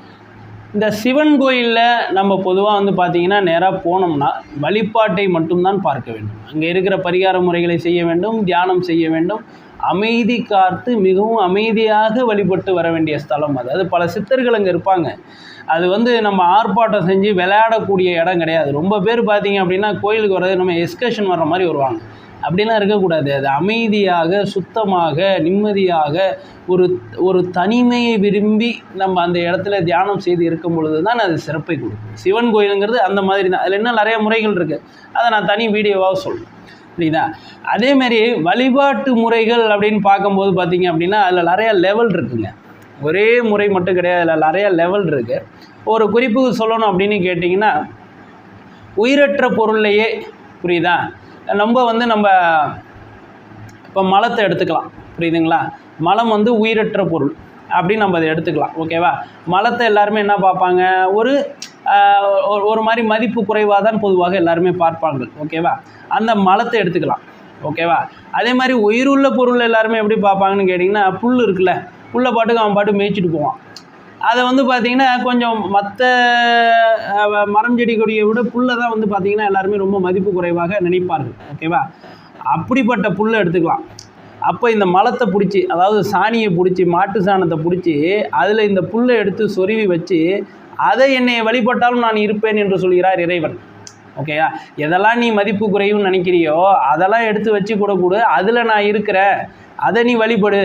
இந்த சிவன் கோயிலில் நம்ம பொதுவாக பார்த்திங்கன்னா நேராக போனோம்னா வழிபாட்டை மட்டும்தான் பார்க்க வேண்டும். அங்கே இருக்கிற பரிகார முறைகளை செய்ய வேண்டும், தியானம் செய்ய வேண்டும், அமைதி காத்து மிகவும் அமைதியாக வழிபட்டு வர வேண்டிய ஸ்தலம் அது. அது பல சித்தர்கள் அங்கே இருப்பாங்க. அது நம்ம ஆர்ப்பாட்டம் செஞ்சு விளையாடக்கூடிய இடம் கிடையாது. ரொம்ப பேர் பார்த்திங்க அப்படின்னா கோயிலுக்கு வர்றது நம்ம எஸ்கர்ஷன் வர்ற மாதிரி வருவாங்க. அப்படிலாம் இருக்கக்கூடாது. அது அமைதியாக, சுத்தமாக, நிம்மதியாக, ஒரு தனிமையை விரும்பி நம்ம அந்த இடத்துல தியானம் செய்து இருக்கும் பொழுது தான் அது சிறப்பை கொடுக்கும். சிவன் கோயிலுங்கிறது அந்த மாதிரி தான். அதில் இன்னும் நிறைய முறைகள் இருக்குது, அதை நான் தனி வீடியோவாக சொல்கிறேன். புரியுதா? அதேமாரி வழிபாட்டு முறைகள் அப்படின்னு பார்க்கும்போது பார்த்திங்க அப்படின்னா அதில் நிறையா லெவல் இருக்குங்க. ஒரே முறை மட்டும் கிடையாது, அதில் நிறையா லெவல் இருக்குது. ஒரு குறிப்புக்கு சொல்லணும் அப்படின்னு கேட்டிங்கன்னா, உயிரற்ற பொருள்லையே, புரியுதா, நம்ம இப்போ மலத்தை எடுத்துக்கலாம். புரியுதுங்களா? மலம் உயிரற்ற பொருள் அப்படின்னு நம்ம அதை எடுத்துக்கலாம். ஓகேவா? மலத்தை எல்லாருமே என்ன பார்ப்பாங்க, ஒரு மாதிரி மதிப்பு குறைவாக தான் பொதுவாக எல்லாருமே பார்ப்பாங்க. ஓகேவா? அந்த மலத்தை எடுத்துக்கலாம். ஓகேவா? அதே மாதிரி உயிருள்ள பொருள் எல்லாருமே எப்படி பார்ப்பாங்கன்னு கேட்டிங்கன்னா, புல் இருக்குல்ல, புல்லை பாட்டுக்கு அவன் பாட்டு மேய்ச்சிட்டு போவான். அதை பார்த்திங்கன்னா கொஞ்சம் மற்ற மரம் செடி கொடியை விட புல்லை தான் பார்த்திங்கன்னா எல்லாருமே ரொம்ப மதிப்பு குறைவாக நினைப்பார்கள். ஓகேவா? அப்படிப்பட்ட புல்லை எடுத்துக்கலாம். அப்போ இந்த மலத்தை பிடிச்சி, அதாவது சாணியை பிடிச்சி, மாட்டு சாணத்தை பிடிச்சி அதில் இந்த புல்லை எடுத்து சொருவி வச்சு அதை என்னை வழிபட்டாலும் நான் இருப்பேன் என்று சொல்கிறார் இறைவன். ஓகேயா? எதெல்லாம் நீ மதிப்பு குறைவுன்னு நினைக்கிறியோ அதெல்லாம் எடுத்து வச்சு கூட அதில் நான் இருக்கிறேன், அதை நீ வழிபடு,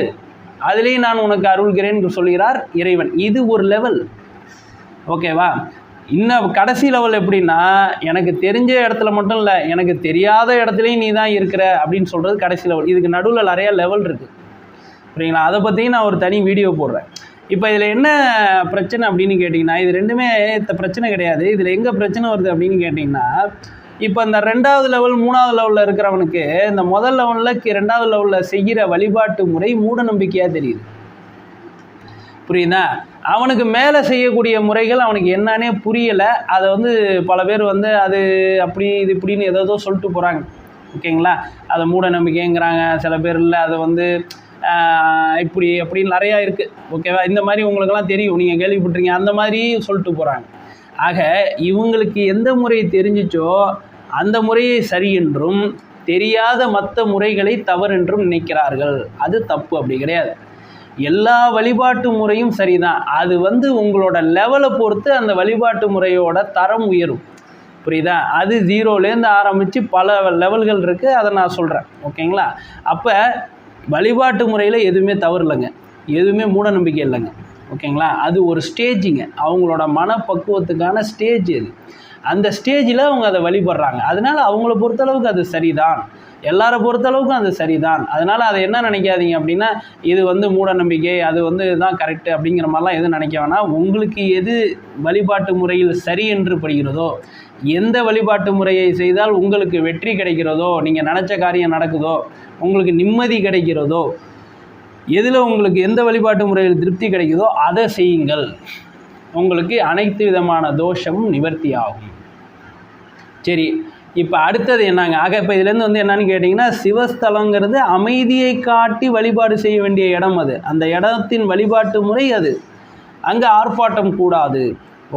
அதிலேயும் நான் உனக்கு அருள்கிறேன் என்று சொல்கிறார் இறைவன். இது ஒரு லெவல். ஓகேவா? இன்னும் கடைசி லெவல் எப்படின்னா, எனக்கு தெரிஞ்ச இடத்துல மட்டும் இல்லை, எனக்கு தெரியாத இடத்துலையும் நீ தான் இருக்கிற அப்படின்னு சொல்கிறது கடைசி லெவல். இதுக்கு நடுவில் நிறையா லெவல் இருக்குது. சரிங்களா? அதை பற்றியும் நான் ஒரு தனி வீடியோ போடுறேன். இப்போ இதில் என்ன பிரச்சனை அப்படின்னு கேட்டிங்கன்னா, இது ரெண்டுமே பிரச்சனை கிடையாது. இதில் எங்கே பிரச்சனை வருது அப்படின்னு கேட்டிங்கன்னா, இப்போ இந்த 2வது லெவல் 3வது லெவலில் இருக்கிறவனுக்கு இந்த முதல் லெவலில் 2வது லெவலில் செய்கிற வழிபாட்டு முறை மூட நம்பிக்கையாக தெரியுது. புரியுதா? அவனுக்கு மேலே செய்யக்கூடிய முறைகள் அவனுக்கு என்னன்னே புரியலை. அதை பல பேர் அது அப்படி இது இப்படின்னு ஏதோ சொல்லிட்டு போகிறாங்க. ஓகேங்களா? அதை மூட நம்பிக்கைங்கிறாங்க. சில பேர் இல்லை, அதை இப்படி அப்படின்னு நிறையா இருக்குது. ஓகேவா? இந்த மாதிரி உங்களுக்கெல்லாம் தெரியும், நீங்கள் கேள்விப்பட்டிருக்கீங்க, அந்த மாதிரி சொல்லிட்டு போகிறாங்க. ஆக இவங்களுக்கு எந்த முறை தெரிஞ்சிச்சோ அந்த முறையை சரி என்றும், தெரியாத மற்ற முறைகளை தவறென்றும் நினைக்கிறார்கள். அது தப்பு. அப்படி கிடையாது. எல்லா வழிபாட்டு முறையும் சரிதான். அது உங்களோட லெவலை பொறுத்து அந்த வழிபாட்டு முறையோட தரம் உயரும். புரியுதா? அது 0லேருந்து ஆரம்பித்து பல லெவல்கள் இருக்குது, அதை நான் சொல்கிறேன். ஓகேங்களா? அப்போ வழிபாட்டு முறையில் எதுவுமே தவறு இல்லைங்க, எதுவுமே மூட நம்பிக்கை இல்லைங்க. ஓகேங்களா? அது ஒரு ஸ்டேஜுங்க, அவங்களோட மனப்பக்குவத்துக்கான ஸ்டேஜ் அது. அந்த ஸ்டேஜில் அவங்க அதை வழிபடுறாங்க. அதனால் அவங்கள பொறுத்தளவுக்கு அது சரிதான், எல்லாரை பொறுத்தளவுக்கும் அது சரிதான். அதனால் அதை என்ன நினைக்காதீங்க அப்படின்னா, இது வந்து மூட நம்பிக்கை, அது வந்து இதுதான் கரெக்டு அப்படிங்கிற மாதிரிலாம் எதுவும் நினைக்க வேணாம். உங்களுக்கு எது வழிபாட்டு முறையில் சரி என்று படுகிறதோ, எந்த வழிபாட்டு முறையை செய்தால் உங்களுக்கு வெற்றி கிடைக்கிறதோ, நீங்கள் நினச்ச காரியம் நடக்குதோ, உங்களுக்கு நிம்மதி கிடைக்கிறதோ, எதில் உங்களுக்கு எந்த வழிபாட்டு முறையில் திருப்தி கிடைக்குதோ அதை செய்யுங்கள். உங்களுக்கு அனைத்து விதமான தோஷமும் நிவர்த்தி ஆகும். சரி, இப்போ அடுத்தது என்னங்க? இப்போ இதுலேருந்து வந்து என்னன்னு கேட்டிங்கன்னா, சிவஸ்தலங்கிறது அமைதியை காட்டி வழிபாடு செய்ய வேண்டிய இடம். அது அந்த இடத்தின் வழிபாட்டு முறை அது. அங்கே ஆர்ப்பாட்டம் கூடாது.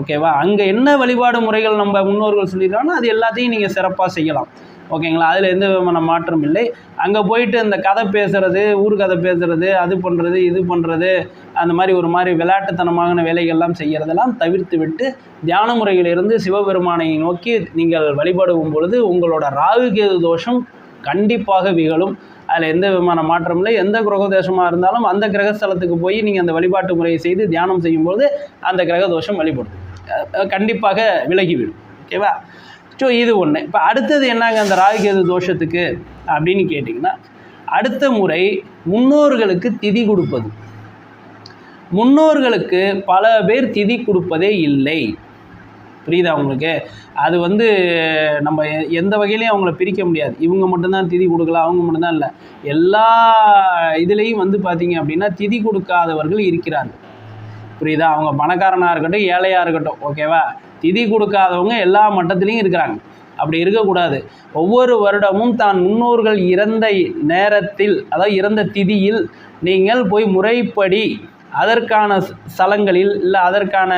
ஓகேவா? அங்கே என்ன வழிபாடு முறைகள் நம்ம முன்னோர்கள் சொல்லியிருக்காங்கன்னா அது எல்லாத்தையும் நீங்கள் சிறப்பாக செய்யலாம். ஓகேங்களா? அதில் எந்த விதமான மாற்றம் இல்லை. அங்கே போயிட்டு இந்த கதை பேசுகிறது, ஊர் கதை பேசுகிறது, அது பண்ணுறது இது பண்ணுறது, அந்த மாதிரி ஒரு மாதிரி விளையாட்டுத்தனமான வேலைகள்லாம் செய்கிறதெல்லாம் தவிர்த்து விட்டு தியான முறையிலிருந்து சிவபெருமானை நோக்கி நீங்கள் வழிபடும் பொழுது உங்களோட ராகு கேது தோஷம் கண்டிப்பாக விகழும். அதில் எந்த விதமான மாற்றம் இல்லை. எந்த கிரக தோஷமாக இருந்தாலும் அந்த கிரகஸ்தலத்துக்கு போய் நீங்கள் அந்த வழிபாட்டு முறையை செய்து தியானம் செய்யும்போது அந்த கிரக தோஷம் வழிபடும், கண்டிப்பாக விலகிவிடும். ஓகேவா? ஸோ இது ஒன்று. இப்போ அடுத்தது என்னங்க அந்த ராகு கேது தோஷத்துக்கு அப்படின்னு கேட்டிங்கன்னா, அடுத்த முறை முன்னோர்களுக்கு திதி கொடுப்பது. முன்னோர்களுக்கு பல பேர் திதி கொடுப்பதே இல்லை. புரியுதா உங்களுக்கு? அது வந்து நம்ம எந்த வகையிலையும் அவங்கள பிரிக்க முடியாது. இவங்க மட்டும்தான் திதி கொடுக்கலாம், அவங்க மட்டும்தான் இல்லை. எல்லா இதுலேயும் வந்து பார்த்திங்க அப்படின்னா திதி கொடுக்காதவர்கள் இருக்கிறார்கள். புரியுதா? அவங்க பணக்காரனாக இருக்கட்டும், ஏழையாக இருக்கட்டும். ஓகேவா? திதி கொடுக்காதவங்க எல்லா மட்டத்திலையும் இருக்கிறாங்க. அப்படி இருக்கக்கூடாது. ஒவ்வொரு வருடமும் தான் முன்னோர்கள் இறந்த நேரத்தில், அதாவது இறந்த திதியில் நீங்கள் போய் முறைப்படி அதற்கான ஸ்தலங்களில் இல்லை அதற்கான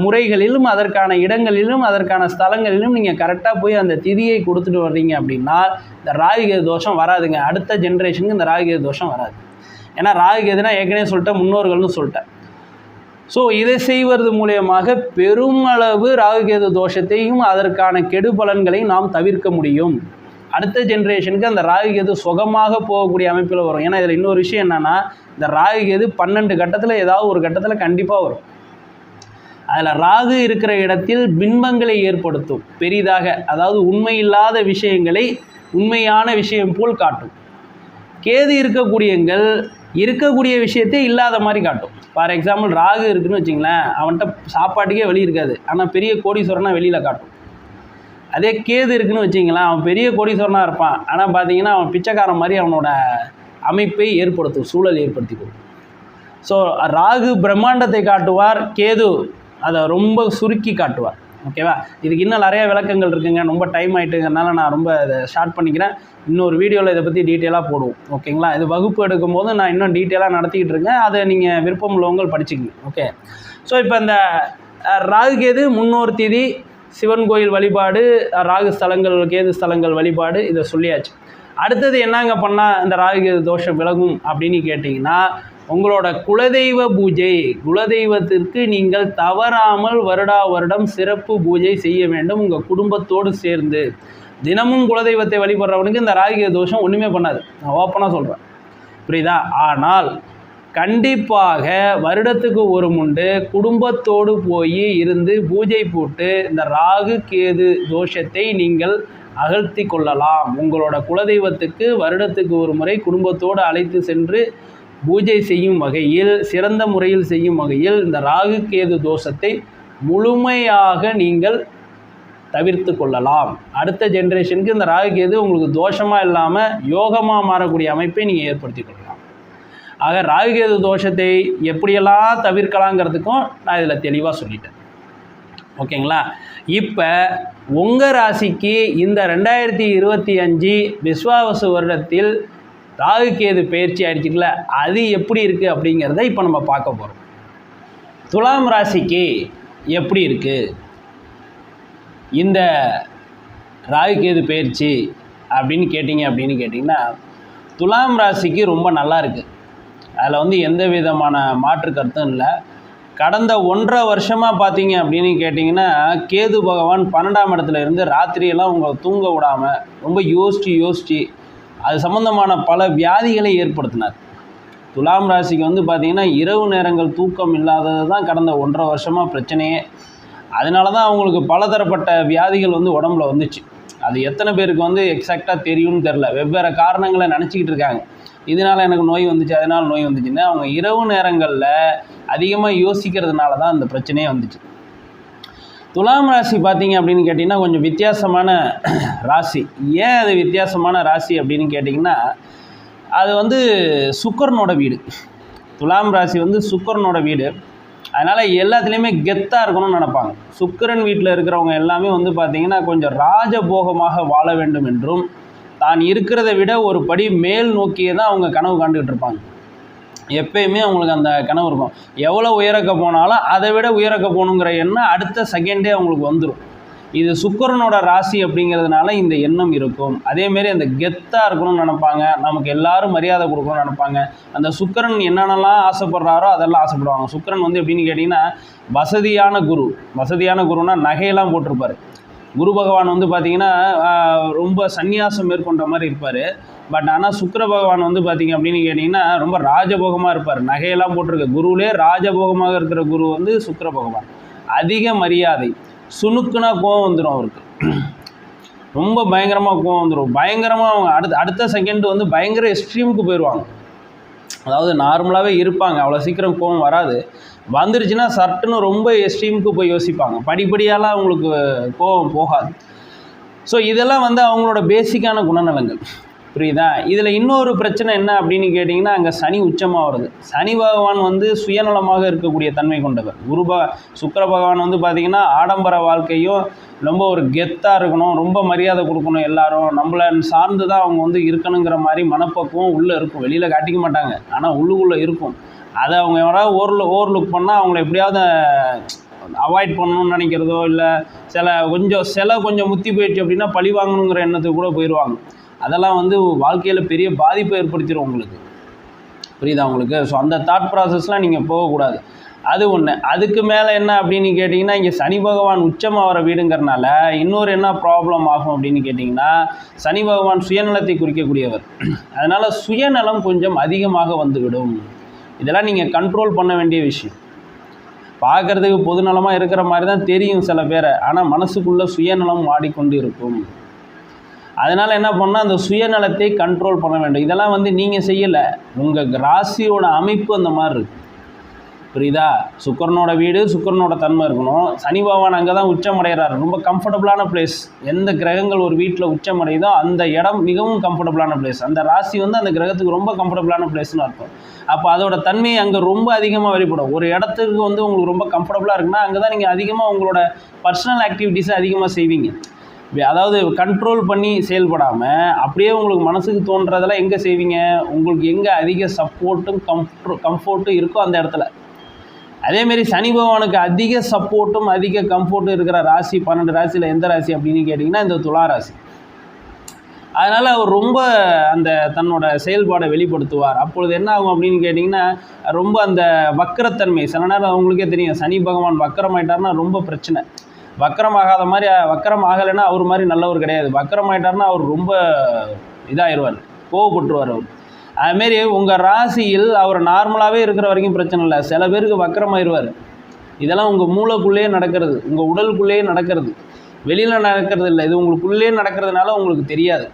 முறைகளிலும் அதற்கான இடங்களிலும் அதற்கான ஸ்தலங்களிலும் நீங்கள் கரெக்டாக போய் அந்த திதியை கொடுத்துட்டு வர்றீங்க அப்படின்னா இந்த ராகுகேது தோஷம் வராதுங்க. அடுத்த ஜென்ரேஷனுக்கு இந்த ராகுகேது தோஷம் வராது. ஏன்னா ராகுகேதுனா ஏற்கனவே சொல்லிட்டேன், முன்னோர்கள்னு சொல்லிட்டேன். ஸோ இதை செய்வது மூலியமாக பெருமளவு ராகுகேது தோஷத்தையும் அதற்கான கெடு பலன்களையும் நாம் தவிர்க்க முடியும். அடுத்த ஜென்ரேஷனுக்கு அந்த ராகுகேது சுகமாக போகக்கூடிய அமைப்பில் வரும். ஏன்னா இதில் இன்னொரு விஷயம் என்னென்னா, இந்த ராகுகேது 12 கட்டத்தில் ஏதாவது ஒரு கட்டத்தில் கண்டிப்பாக வரும். அதில் ராகு இருக்கிற இடத்தில் பின்பங்களை ஏற்படுத்தும் பெரிதாக. அதாவது உண்மையில்லாத விஷயங்களை உண்மையான விஷயம் போல் காட்டும். கேது இருக்கக்கூடிய விஷயத்தை இல்லாத மாதிரி காட்டும். ஃபார் எக்ஸாம்பிள் ராகு இருக்குதுன்னு வச்சிங்களேன், அவன்கிட்ட சாப்பாட்டுக்கே வழி இருக்காது, ஆனால் பெரிய கோடீஸ்வரனாக வெளியில் காட்டும். அதே கேது இருக்குதுன்னு வச்சிங்களேன், அவன் பெரிய கோடீஸ்வரனாக இருப்பான், ஆனால் பார்த்தீங்கன்னா அவன் பிச்சைக்காரன் மாதிரி அவனோட அமைப்பை ஏற்படுத்தும், சூழல் ஏற்படுத்தி கொடுக்கும். ஸோ ராகு பிரம்மாண்டத்தை காட்டுவார், கேது அதை ரொம்ப சுருக்கி காட்டுவார். ஓகேவா? இதுக்கு இன்னும் நிறையா விளக்கங்கள் இருக்குங்க. ரொம்ப டைம் ஆகிட்டுங்கிறனால நான் ரொம்ப இதை ஷார்ட் பண்ணிக்கிறேன். இன்னொரு வீடியோவில் இதை பற்றி டீட்டெயிலாக போடுவோம். ஓகேங்களா? இது வகுப்பு எடுக்கும் போது நான் இன்னும் டீட்டெயிலாக நடத்திக்கிட்டு இருக்கேன். அதை நீங்கள் விருப்பம் உள்ளவங்க படிச்சுக்கங்க. ஓகே. ஸோ இப்போ இந்த ராகுகேது முன்னோர் திதி, சிவன் கோயில் வழிபாடு, ராகு ஸ்தலங்கள் கேது ஸ்தலங்கள் வழிபாடு, இதை சொல்லியாச்சு. அடுத்தது என்னங்க பண்ணால் இந்த ராகுகேது தோஷம் விலகும் அப்படின்னு கேட்டிங்கன்னா, உங்களோட குலதெய்வ பூஜை. குலதெய்வத்திற்கு நீங்கள் தவறாமல் வருடம் சிறப்பு பூஜை செய்ய வேண்டும் உங்கள் குடும்பத்தோடு சேர்ந்து. தினமும் குலதெய்வத்தை வழிபடுறவனுக்கு இந்த ராகுகேது தோஷம் ஒன்றுமே பண்ணாது, நான் ஓப்பனாக சொல்கிறேன். புரியுதா? ஆனால் கண்டிப்பாக வருடத்துக்கு ஒரு முண்டு குடும்பத்தோடு போய் இருந்து பூஜை போட்டு இந்த ராகு கேது தோஷத்தை நீங்கள் அகழ்த்தி கொள்ளலாம். உங்களோட குலதெய்வத்துக்கு வருடத்துக்கு ஒரு முறை குடும்பத்தோடு அழைத்து சென்று பூஜை செய்யும் வகையில், சிறந்த முறையில் செய்யும் வகையில் இந்த ராகு கேது தோஷத்தை முழுமையாக நீங்கள் தவிர்த்து கொள்ளலாம். அடுத்த ஜென்ரேஷனுக்கு இந்த ராகு கேது உங்களுக்கு தோஷமாக இல்லாமல் யோகமாக மாறக்கூடிய அமைப்பை நீங்கள் ஏற்படுத்தி கொள்ளலாம். ஆக ராகு கேது தோஷத்தை எப்படியெல்லாம் தவிர்க்கலாங்கிறதுக்கும் நான் இதில் தெளிவாக சொல்லிட்டேன். ஓகேங்களா? இப்போ உங்கள் ராசிக்கு இந்த 2025 விஸ்வாவசு வருடத்தில் ராகு கேது பயிற்சி ஆயிடுச்சுங்கள, அது எப்படி இருக்குது அப்படிங்கிறத இப்போ நம்ம பார்க்க போகிறோம். துலாம் ராசிக்கு எப்படி இருக்குது இந்த ராகு கேது பயிற்சி அப்படின்னு கேட்டிங்கன்னா, துலாம் ராசிக்கு ரொம்ப நல்லா இருக்குது. அதில் வந்து எந்த விதமான மாற்று கருத்தும் இல்லை. கடந்த 1.5 வருஷமாக பார்த்தீங்க அப்படின்னு கேட்டிங்கன்னா கேது பகவான் 12ஆம் இடத்துல இருந்து ராத்திரியெல்லாம் உங்களை தூங்க விடாமல் ரொம்ப யோசித்து அது சம்மந்தமான பல வியாதிகளை ஏற்படுத்தினார். துலாம் ராசிக்கு வந்து பார்த்திங்கன்னா இரவு நேரங்கள் தூக்கம் இல்லாதது தான் கடந்த 1.5 வருஷமாக பிரச்சனையே. அதனால தான் அவங்களுக்கு பலதரப்பட்ட வியாதிகள் வந்து உடம்புல வந்துச்சு. அது எத்தனை பேருக்கு வந்து எக்ஸாக்டாக தெரியும்னு தெரில. வெவ்வேறு காரணங்களை நினச்சிக்கிட்டு இருக்காங்க. இதனால் எனக்கு நோய் வந்துச்சு, அதனால் நோய் வந்துச்சுன்னு. அவங்க இரவு நேரங்களில் அதிகமாக யோசிக்கிறதுனால தான் அந்த பிரச்சனையே வந்துச்சு. துலாம் ராசி பார்த்தீங்க அப்படின்னு கேட்டிங்கன்னா கொஞ்சம் வித்தியாசமான ராசி. ஏன் அது வித்தியாசமான ராசி அப்படின்னு கேட்டிங்கன்னா அது வந்து சுக்கிரனோட வீடு. துலாம் ராசி வந்து சுக்கிரனோட வீடு. அதனால் எல்லாத்துலேயுமே கெத்தாக இருக்கணும்னு நினைப்பாங்க. சுக்கிரன் வீட்டில் இருக்கிறவங்க எல்லாமே வந்து பார்த்திங்கன்னா கொஞ்சம் ராஜபோகமாக வாழ வேண்டும் என்றும் தான் இருக்கிறத விட ஒரு படி மேல் நோக்கியே தான் அவங்க கனவு காண்டுகிட்டு இருப்பாங்க. எப்பயுமே அவங்களுக்கு அந்த கனவு இருக்கும். எவ்வளோ உயரக்க போனாலும் அதை விட உயரக்க போகணுங்கிற எண்ணம் அடுத்த செகண்டே அவங்களுக்கு வந்துடும். இது சுக்கிரனோட ராசி அப்படிங்கிறதுனால இந்த எண்ணம் இருக்கும். அதேமாரி அந்த கெத்தாக இருக்கணும்னு நினைப்பாங்க. நமக்கு எல்லாரும் மரியாதை கொடுக்கணும்னு நினைப்பாங்க. அந்த சுக்கிரன் என்னென்னலாம் ஆசைப்படுறாரோ அதெல்லாம் ஆசைப்படுவாங்க. சுக்கிரன் வந்து எப்படின்னு கேட்டிங்கன்னா வசதியான குருன்னா நகையெல்லாம் போட்டிருப்பார். குரு பகவான் வந்து பார்த்திங்கன்னா ரொம்ப சந்நியாசம் மேற்கொண்ட மாதிரி இருப்பார். பட் ஆனால் சுக்கிர பகவான் வந்து பார்த்திங்க அப்படின்னு கேட்டிங்கன்னா ரொம்ப ராஜபோகமாக இருப்பார். நகையெல்லாம் போட்டிருக்க குருவிலே ராஜபோகமாக இருக்கிற குரு வந்து சுக்கிர பகவான். அதிக மரியாதை, சுணுக்குனா கோவம் வந்துடும் அவருக்கு. ரொம்ப பயங்கரமாக கோவம் வந்துடும். பயங்கரமாக அவங்க அடுத்த செகண்ட் வந்து பயங்கர எக்ஸ்ட்ரீமுக்கு போயிடுவாங்க. அதாவது நார்மலாகவே இருப்பாங்க, அவ்வளோ சீக்கிரம் கோவம் வராது. வந்துருச்சுன்னா சட்டுன்னு ரொம்ப எக்ஸ்ட்ரீமுக்கு போய் யோசிப்பாங்க. படிப்படியாலாம் அவங்களுக்கு கோவம் போகாது. ஸோ இதெல்லாம் வந்து அவங்களோட பேசிக்கான குணநலங்கள். புரியுதா? இதில் இன்னொரு பிரச்சனை என்ன அப்படின்னு கேட்டிங்கன்னா அங்கே சனி உச்சமாக வருது. சனி பகவான் வந்து சுயநலமாக இருக்கக்கூடிய தன்மை கொண்டவர். சுக்கிர பகவான் வந்து பார்த்திங்கன்னா ஆடம்பர வாழ்க்கையும் ரொம்ப ஒரு கெத்தாக இருக்கணும், ரொம்ப மரியாதை கொடுக்கணும், எல்லாரும் நம்மளை சார்ந்து தான் அவங்க வந்து இருக்கணுங்கிற மாதிரி மனப்பக்குவம் உள்ளே இருக்கும். வெளியில் காட்டிக்க மாட்டாங்க, ஆனால் உள்ளுக்குள்ளே இருக்கும். அதை அவங்க யாராவது ஓவர்லுக் பண்ணால் அவங்கள எப்படியாவது அவாய்ட் பண்ணணும்னு நினைக்கிறதோ இல்லை கொஞ்சம் முத்தி போயிடுச்சு அப்படின்னா பழி வாங்கணுங்கிற எண்ணத்துக்கு கூட போயிடுவாங்க. அதெல்லாம் வந்து வாழ்க்கையில் பெரிய பாதிப்பை ஏற்படுத்திடும் உங்களுக்கு. புரியுதா உங்களுக்கு? ஸோ அந்த தாட் ப்ராசஸ்லாம் நீங்கள் போகக்கூடாது. அது ஒன்று. அதுக்கு மேலே என்ன அப்படின்னு கேட்டிங்கன்னா இங்கே சனி பகவான் உச்சமாக வர வீடுங்கிறனால இன்னொரு என்ன ப்ராப்ளம் ஆகும் அப்படின்னு கேட்டிங்கன்னா சனி பகவான் சுயநலத்தை குறிக்கக்கூடியவர். அதனால் சுயநலம் கொஞ்சம் அதிகமாக வந்துவிடும். இதெல்லாம் நீங்கள் கண்ட்ரோல் பண்ண வேண்டிய விஷயம். பார்க்குறதுக்கு பொதுநலமாக இருக்கிற மாதிரி தான் தெரியும் சில பேரை, ஆனால் மனசுக்குள்ளே சுயநலம் வாடிக்கொண்டு இருக்கும். அதனால் என்ன பண்ணால் அந்த சுயநலத்தை கண்ட்ரோல் பண்ண வேண்டும். இதெல்லாம் வந்து நீங்கள் செய்யலை, உங்கள் ராசியோட அமைப்பு அந்த மாதிரி இருக்குது. புரியுதா? சுக்கிரனோட வீடு, சுக்கிரனோட தன்மை இருக்கணும். சனி பகவான் அங்கே தான் உச்சமடைகிறார். ரொம்ப கம்ஃபர்டபுளான பிளேஸ். எந்த கிரகங்கள் ஒரு வீட்டில் உச்சமடையுதோ அந்த இடம் மிகவும் கம்ஃபர்டபுளான பிளேஸ். அந்த ராசி வந்து அந்த கிரகத்துக்கு ரொம்ப கம்ஃபர்டபுளான பிளேஸ்னு அர்த்தம். அப்போ அதோட தன்மை அங்கே ரொம்ப அதிகமாக வெளிப்படும். ஒரு இடத்துக்கு வந்து உங்களுக்கு ரொம்ப கம்ஃபர்டபுளாக இருக்குன்னா அங்கே தான் நீங்கள் அதிகமாக உங்களோட பர்சனல் ஆக்டிவிட்டீஸை அதிகமாக செய்வீங்க. அதாவது கண்ட்ரோல் பண்ணி செயல்படாமல் அப்படியே உங்களுக்கு மனசுக்கு தோன்றதெல்லாம் எங்கே செய்வீங்க? உங்களுக்கு எங்கே அதிக சப்போர்ட்டும் கம்ஃபோர்ட்டும் இருக்கோ அந்த இடத்துல. அதேமாரி சனி பகவானுக்கு அதிக சப்போர்ட்டும் அதிக கம்ஃபோர்ட்டும் இருக்கிற ராசி 12 ராசியில் எந்த ராசி அப்படின்னு கேட்டிங்கன்னா இந்த துலா ராசி. அதனால் அவர் ரொம்ப அந்த தன்னோட செயல்பாடை வெளிப்படுத்துவார். அப்பொழுது என்ன ஆகும் அப்படின்னு கேட்டிங்கன்னா ரொம்ப அந்த வக்கரத்தன்மை. சில நேரம் அவங்களுக்கே தெரியும் சனி பகவான் வக்கரமாயிட்டார்னா ரொம்ப பிரச்சனை. வக்கரமாகாத மாதிரி வக்கரம் ஆகலைன்னா அவர் மாதிரி நல்லவர் கிடையாது. வக்கரமாயிட்டார்னா அவர் ரொம்ப இதாகிடுவார், கோவப்பட்டுருவார் அவர். அதுமாரி உங்கள் ராசியில் அவர் நார்மலாகவே இருக்கிற வரைக்கும் பிரச்சனை இல்லை. சில பேருக்கு வக்கரமாயிடுவார். இதெல்லாம் உங்கள் மூளைக்குள்ளேயே நடக்கிறது, உங்கள் உடலுக்குள்ளேயே நடக்கிறது, வெளியில் நடக்கிறது இல்லை. இது உங்களுக்குள்ளேயே நடக்கிறதுனால உங்களுக்கு தெரியாது.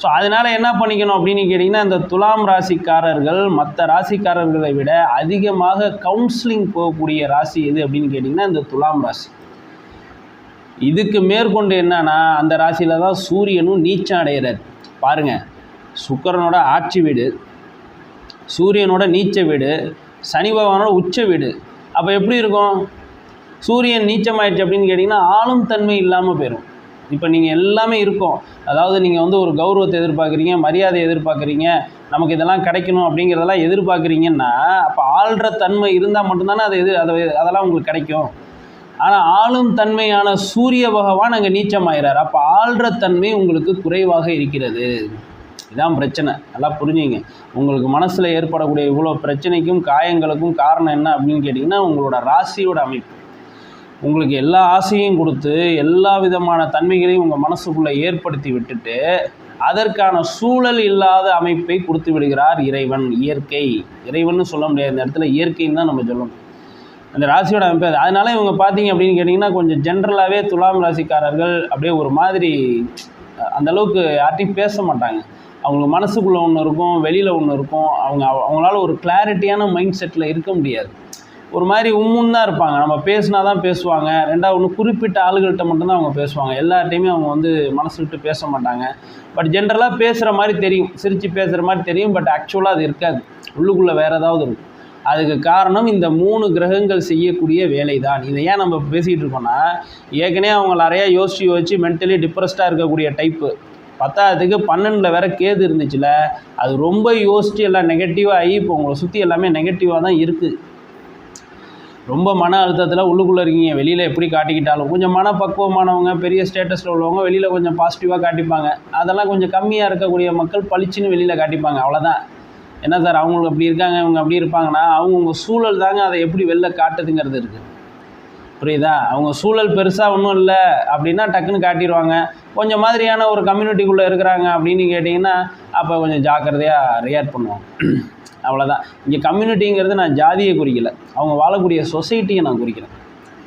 ஸோ அதனால் என்ன பண்ணிக்கணும் அப்படின்னு கேட்டிங்கன்னா இந்த துலாம் ராசிக்காரர்கள் மற்ற ராசிக்காரர்களை விட அதிகமாக கவுன்சிலிங் போகக்கூடிய ராசி எது அப்படின்னு கேட்டிங்கன்னா இந்த துலாம் ராசி. இதுக்கு மேற்கொண்டு என்னன்னா அந்த ராசியில் தான் சூரியனும் நீச்சம் அடைகிறார். பாருங்கள், சுக்கிரனோட ஆட்சி வீடு, சூரியனோட நீச்ச வீடு, சனி பகவானோட உச்ச வீடு. அப்போ எப்படி இருக்கும்? சூரியன் நீச்சமாயிடுச்சு அப்படின்னு கேட்டிங்கன்னா ஆளும் தன்மை இல்லாமல் போயிடும். இப்போ நீங்கள் எல்லாமே இருக்கும், அதாவது நீங்கள் வந்து ஒரு கௌரவத்தை எதிர்பார்க்குறீங்க, மரியாதை எதிர்பார்க்குறீங்க, நமக்கு இதெல்லாம் கிடைக்கணும் அப்படிங்கிறதெல்லாம் எதிர்பார்க்குறீங்கன்னா அப்போ ஆள்ற தன்மை இருந்தால் மட்டும்தானே அதெல்லாம் உங்களுக்கு கிடைக்கும். ஆனால் ஆளும் தன்மையான சூரிய பகவான் அங்கே நீச்சமாகிறார். அப்போ ஆள்ற தன்மை உங்களுக்கு குறைவாக இருக்கிறது. இதான் பிரச்சனை. நல்லா புரிஞ்சுங்க. உங்களுக்கு மனசில் ஏற்படக்கூடிய இவ்வளோ பிரச்சனைக்கும் காயங்களுக்கும் காரணம் என்ன அப்படின்னு கேட்டிங்கன்னா உங்களோட ராசியோட அமைப்பு. உங்களுக்கு எல்லா ஆசையும் கொடுத்து எல்லா விதமான தன்மைகளையும் உங்கள் மனசுக்குள்ளே ஏற்படுத்தி விட்டுட்டு அதற்கான சூழல் இல்லாத அமைப்பை கொடுத்து விடுகிறார் இறைவன். இயற்கை, இறைவன் சொல்ல முடியாது இந்த இடத்துல, இயற்கைன்னு தான் நம்ம சொல்லணும். அந்த ராசியோட அமைப்பு. அதனால இவங்க பார்த்தீங்க அப்படின்னு கேட்டிங்கன்னா கொஞ்சம் ஜென்ரலாகவே துலாம் ராசிக்காரர்கள் அப்படியே ஒரு மாதிரி அந்தளவுக்கு யார்ட்டையும் பேச மாட்டாங்க. அவங்களுக்கு மனசுக்குள்ளே ஒன்று இருக்கும், வெளியில் ஒன்று இருக்கும். அவங்களால ஒரு கிளாரிட்டியான மைண்ட் செட்டில் இருக்க முடியாது. ஒரு மாதிரி உம்முன்னு தான் இருப்பாங்க. நம்ம பேசினா தான் பேசுவாங்க. ரெண்டாவது ஒன்று குறிப்பிட்ட ஆளுகள்கிட்ட மட்டும்தான் அவங்க பேசுவாங்க. எல்லார்ட்டையுமே அவங்க வந்து மனசு விட்டு பேச மாட்டாங்க. பட் ஜென்ரலாக பேசுகிற மாதிரி தெரியும், சிரித்து பேசுகிற மாதிரி தெரியும். பட் ஆக்சுவலாக அது இருக்காது, உள்ளுக்குள்ளே வேறு ஏதாவது இருக்கும். அதுக்கு காரணம் இந்த 3 கிரகங்கள் செய்யக்கூடிய வேலை தான். இதை ஏன் நம்ம பேசிகிட்டு இருக்கோம்னா, ஏற்கனவே அவங்க நிறையா யோசித்து மென்டலி டிப்ரெஸ்டாக இருக்கக்கூடிய டைப்பு. 10ஆவதுக்கு 12ல் வேற கேது இருந்துச்சுல, அது ரொம்ப யோசித்து எல்லாம் நெகட்டிவாக ஆகி இப்போ உங்களை சுற்றி எல்லாமே நெகட்டிவாக தான் இருக்குது. ரொம்ப மன அழுத்தத்தில் உள்ளுக்குள்ளே இருக்கீங்க. வெளியில் எப்படி காட்டிக்கிட்டாலும் கொஞ்சம் மனப்பக்குவமானவங்க, பெரிய ஸ்டேட்டஸில் உள்ளவங்க வெளியில் கொஞ்சம் பாசிட்டிவாக காட்டிப்பாங்க. அதெல்லாம் கொஞ்சம் கம்மியாக இருக்கக்கூடிய மக்கள் பளிச்சுன்னு வெளியில் காட்டிப்பாங்க. அவ்வளோதான். என்ன சார் அவங்களுக்கு அப்படி இருக்காங்க, இவங்க அப்படி இருப்பாங்கன்னா அவங்கவுங்க சூழல் தாங்க அதை எப்படி வெளில காட்டுதுங்கிறது இருக்குது. புரியுதா? அவங்க சூழல் பெருசாக ஒன்றும் இல்லை அப்படின்னா டக்குன்னு காட்டிடுவாங்க. கொஞ்சம் மாதிரியான ஒரு கம்யூனிட்டிக்குள்ளே இருக்கிறாங்க அப்படின்னு கேட்டிங்கன்னா அப்போ கொஞ்சம் ஜாக்கிரதையாக ரியாக்ட் பண்ணுவாங்க. அவ்வளோதான். இங்கே கம்யூனிட்டிங்கிறது நான் ஜாதியை குறிக்கலை, அவங்க வாழக்கூடிய சொசைட்டியை நான் குறிக்கிறேன்.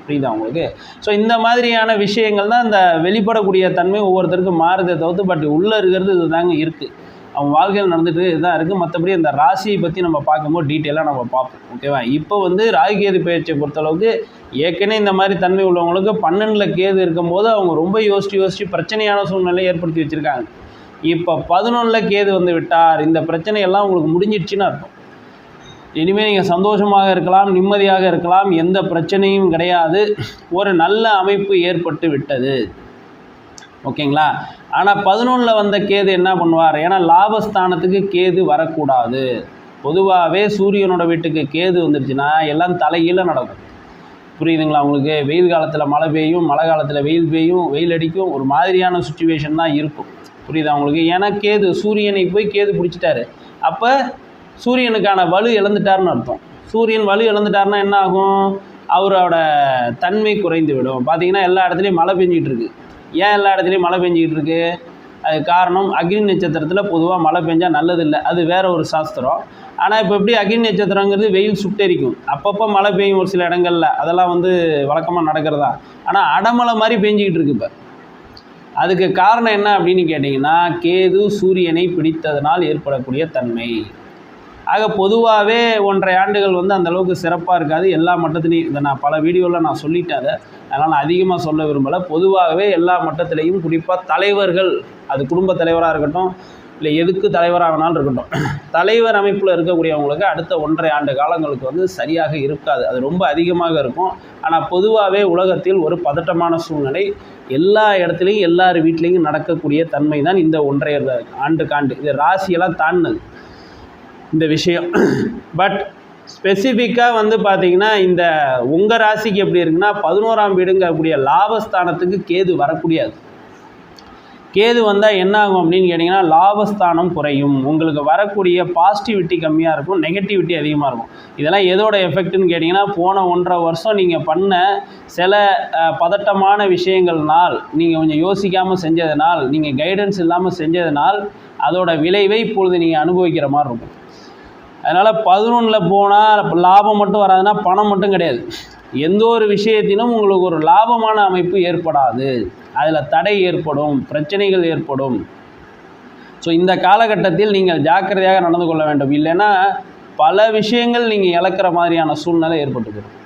புரியுதா உங்களுக்கு? ஸோ இந்த மாதிரியான விஷயங்கள் தான் இந்த வெளிப்படக்கூடிய தன்மை ஒவ்வொருத்தருக்கும் மாறுதே தவிர்த்து, பட் உள்ளே இருக்கிறது இது தாங்க இருக்குது. அவங்க வாழ்க்கையில் நடந்துட்டு இதுதான் இருக்குது. மற்றபடி அந்த ராசியை பற்றி நம்ம பார்க்கும்போது டீட்டெயிலாக நம்ம பார்ப்போம். ஓகேவா? இப்போ வந்து ராகுகேது பயிற்சியை பொறுத்தளவுக்கு ஏற்கனவே இந்த மாதிரி தன்மை உள்ளவங்களுக்கு 12ல் கேது இருக்கும்போது அவங்க ரொம்ப யோசித்து பிரச்சனையான சூழ்நிலையை ஏற்படுத்தி வச்சுருக்காங்க. இப்போ 11ல் கேது வந்து விட்டார். இந்த பிரச்சனையெல்லாம் உங்களுக்கு முடிஞ்சிடுச்சுன்னு அர்த்தம். இனிமேல் நீங்கள் சந்தோஷமாக இருக்கலாம், நிம்மதியாக இருக்கலாம், எந்த பிரச்சனையும் கிடையாது. ஒரு நல்ல அமைப்பு ஏற்பட்டு விட்டது. ஓகேங்களா? ஆனால் 11ல் வந்த கேது என்ன பண்ணுவார்? ஏன்னா லாபஸ்தானத்துக்கு கேது வரக்கூடாது. பொதுவாகவே சூரியனோட வீட்டுக்கு கேது வந்துடுச்சுன்னா எல்லாம் தலைகீழ நடக்கும். புரியுதுங்களா உங்களுக்கு? வெயில் காலத்தில் மழை பெய்யும், மழை காலத்தில் வெயில் பெய்யும், வெயில் அடிக்கும், ஒரு மாதிரியான சுச்சுவேஷன் தான் இருக்கும். புரியுதா உங்களுக்கு? ஏன்னா கேது சூரியனை போய் கேது பிடிச்சிட்டாரு. அப்போ சூரியனுக்கான வலு இழந்துட்டார்னு அர்த்தம். சூரியன் வலு இழந்துட்டார்னா என்ன ஆகும்? அவரோட தன்மை குறைந்து விடும். பார்த்தீங்கன்னா எல்லா இடத்துலையும் மழை பெஞ்சிக்கிட்டு இருக்குது. ஏன் எல்லா இடத்துலையும் மழை பெஞ்சிக்கிட்டு இருக்குது? அது காரணம் அக்னி நட்சத்திரத்தில் பொதுவாக மழை பெஞ்சால் நல்லதில்லை, அது வேறு ஒரு சாஸ்திரம். ஆனால் இப்போ எப்படி அக்னி நட்சத்திரங்கிறது வெயில் சுட்டெரிக்கும், அப்பப்போ மழை பெய்யும் ஒரு சில இடங்களில், அதெல்லாம் வந்து வழக்கமாக நடக்கிறதா. ஆனால் அடமழை மாதிரி பெஞ்சிக்கிட்டு இருக்குது. இப்போ அதுக்கு காரணம் என்ன அப்படின்னு கேட்டிங்கன்னா கேது சூரியனை பிடித்ததனால் ஏற்படக்கூடிய தன்மை. ஆக பொதுவாகவே 1.5 ஆண்டுகள் வந்து அந்தளவுக்கு சிறப்பாக இருக்காது எல்லா மட்டத்துலேயும். இதை நான் பல வீடியோவில் நான் சொல்லிட்டேன். அதனால் நான் அதிகமாக சொல்ல விரும்பலை. பொதுவாகவே எல்லா மட்டத்திலையும் குறிப்பாக தலைவர்கள், அது குடும்ப தலைவராக இருக்கட்டும் இல்லை எதுக்கு தலைவராக வேணாலும் இருக்கட்டும், தலைவர் அமைப்பில் இருக்கக்கூடியவங்களுக்கு அடுத்த 1.5 ஆண்டு காலங்களுக்கு வந்து சரியாக இருக்காது. அது ரொம்ப அதிகமாக இருக்கும். ஆனால் பொதுவாகவே உலகத்தில் ஒரு பதட்டமான சூழ்நிலை எல்லா இடத்துலையும் எல்லார் வீட்லேயும் நடக்கக்கூடிய தன்மை தான் இந்த 1.5 ஆண்டுக்காண்டு. இது ராசியெல்லாம் தாண்டினது இந்த விஷயம். பட் ஸ்பெசிஃபிக்காக வந்து பார்த்திங்கன்னா இந்த உங்கள் ராசிக்கு எப்படி இருக்குன்னா 11ஆம் வீடுங்கக்கூடிய லாபஸ்தானத்துக்கு கேது வரக்கூடியது. கேது வந்தால் என்ன ஆகும் அப்படின்னு கேட்டிங்கன்னா லாபஸ்தானம் குறையும். உங்களுக்கு வரக்கூடிய பாசிட்டிவிட்டி கம்மியாக இருக்கும், நெகட்டிவிட்டி அதிகமாக இருக்கும். இதெல்லாம் எதோட எஃபெக்ட்னு கேட்டிங்கன்னா போன 1.5 வருஷம் நீங்கள் பண்ண சில பதட்டமான விஷயங்கள்னால், நீங்கள் கொஞ்சம் யோசிக்காமல் செஞ்சதுனால், நீங்கள் கைடன்ஸ் இல்லாமல் செஞ்சதுனால் அதோட விளைவை இப்பொழுது நீங்கள் அனுபவிக்கிற மாதிரி இருக்கும். அதனால் 11ல் போனால் லாபம் மட்டும் வராதுன்னா பணம் மட்டும் கிடையாது, எந்த ஒரு விஷயத்திலும் உங்களுக்கு ஒரு லாபமான அமைப்பு ஏற்படாது. அதில் தடை ஏற்படும், பிரச்சனைகள் ஏற்படும். ஸோ இந்த காலகட்டத்தில் நீங்கள் ஜாக்கிரதையாக நடந்து கொள்ள வேண்டும். இல்லைன்னா பல விஷயங்கள் நீங்கள் இழக்கிற மாதிரியான சூழ்நிலை ஏற்பட்டுக்கிறோம்.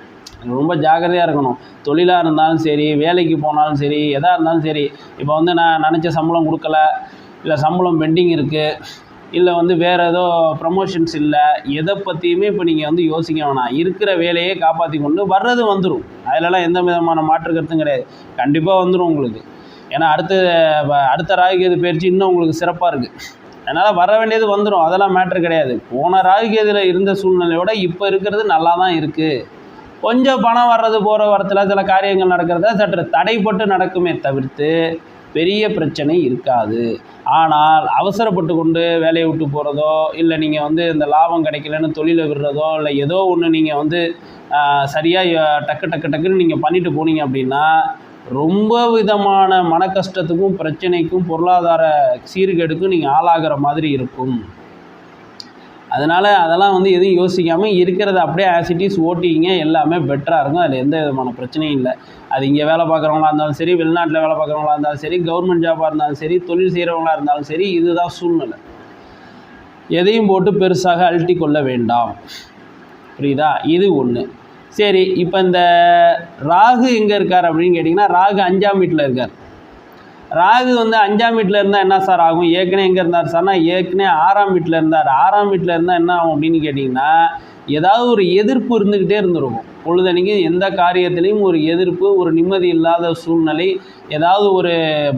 ரொம்ப ஜாக்கிரதையாக இருக்கணும். தொழிலாக இருந்தாலும் சரி, வேலைக்கு போனாலும் சரி, எதாக இருந்தாலும் சரி. இப்போ வந்து நான் நினச்ச சம்பளம் கொடுக்கல, இல்லை சம்பளம் பெண்டிங் இருக்குது, இல்லை வந்து வேறு ஏதோ ப்ரமோஷன்ஸ் இல்லை, எதை பற்றியுமே இப்போ நீங்கள் வந்து யோசிக்க வேணாம். இருக்கிற வேலையை காப்பாற்றி கொண்டு வர்றது வந்துடும். அதிலலாம் எந்த விதமான மாற்று கருத்தும் கிடையாது. கண்டிப்பாக வந்துடும் உங்களுக்கு. ஏன்னா அடுத்த ராகுகேது பயிற்சி இன்னும் உங்களுக்கு சிறப்பாக இருக்குது. அதனால் வர வேண்டியது வந்துடும், அதெல்லாம் மேட்ரு கிடையாது. போன ராகுகேதில் இருந்த சூழ்நிலையோட இப்போ இருக்கிறது நல்லா தான் இருக்குது. கொஞ்சம் பணம் வர்றது போகிற வரத்தில் சில காரியங்கள் நடக்கிறத சற்று தடைப்பட்டு நடக்குமே தவிர்த்து பெரிய பிரச்சனை இருக்காது. ஆனால் அவசரப்பட்டு கொண்டு வேலையை விட்டு போகிறதோ, இல்லை நீங்கள் வந்து இந்த லாபம் கிடைக்கலன்னு தொழிலை விடுறதோ, இல்லை ஏதோ ஒன்று நீங்கள் வந்து சரியாக டக்குன்னு நீங்கள் பண்ணிட்டு போனீங்க அப்படின்னா ரொம்ப விதமான மன கஷ்டத்துக்கும் பிரச்சனைக்கும் பொருளாதார சீர்கேடுக்கும் நீங்கள் ஆளாகிற மாதிரி இருக்கும். அதனால் அதெல்லாம் வந்து எதுவும் யோசிக்காமல் இருக்கிறத அப்படியே ஆசிட்டிஸ் ஓட்டிங்க, எல்லாமே பெட்டராக இருக்கும். அதில் எந்த விதமான பிரச்சனையும் இல்லை. அது இங்கே வேலை பார்க்குறவங்களா இருந்தாலும் சரி, வெளிநாட்டில் வேலை பார்க்குறவங்களா இருந்தாலும் சரி, கவர்மெண்ட் ஜாபாக இருந்தாலும் சரி, தொழில் செய்கிறவங்களா இருந்தாலும் சரி, இதுதான் சூழ்நிலை. எதையும் போட்டு பெருசாக அழட்டி கொள்ள வேண்டாம். புரியுதா? இது ஒன்று. சரி, இப்போ இந்த ராகு எங்கே இருக்கார் அப்படின்னு கேட்டிங்கன்னா, ராகு 5ஆம் வீட்டில் இருக்கார். ராகு வந்து 5ஆம் வீட்டில் இருந்தால் என்ன சார் ஆகும்? ஏற்கனவே எங்கே இருந்தார் சார்னா, ஏற்கனவே 6ஆம் வீட்டில் இருந்தார். 6ஆம் வீட்டில் இருந்தால் என்ன ஆகும் அப்படின்னு கேட்டிங்கன்னா, ஏதாவது ஒரு எதிர்ப்பு இருந்துக்கிட்டே இருந்துருக்கும். பொழுதன்னைக்கு எந்த காரியத்திலையும் ஒரு எதிர்ப்பு, ஒரு நிம்மதி இல்லாத சூழ்நிலை, ஏதாவது ஒரு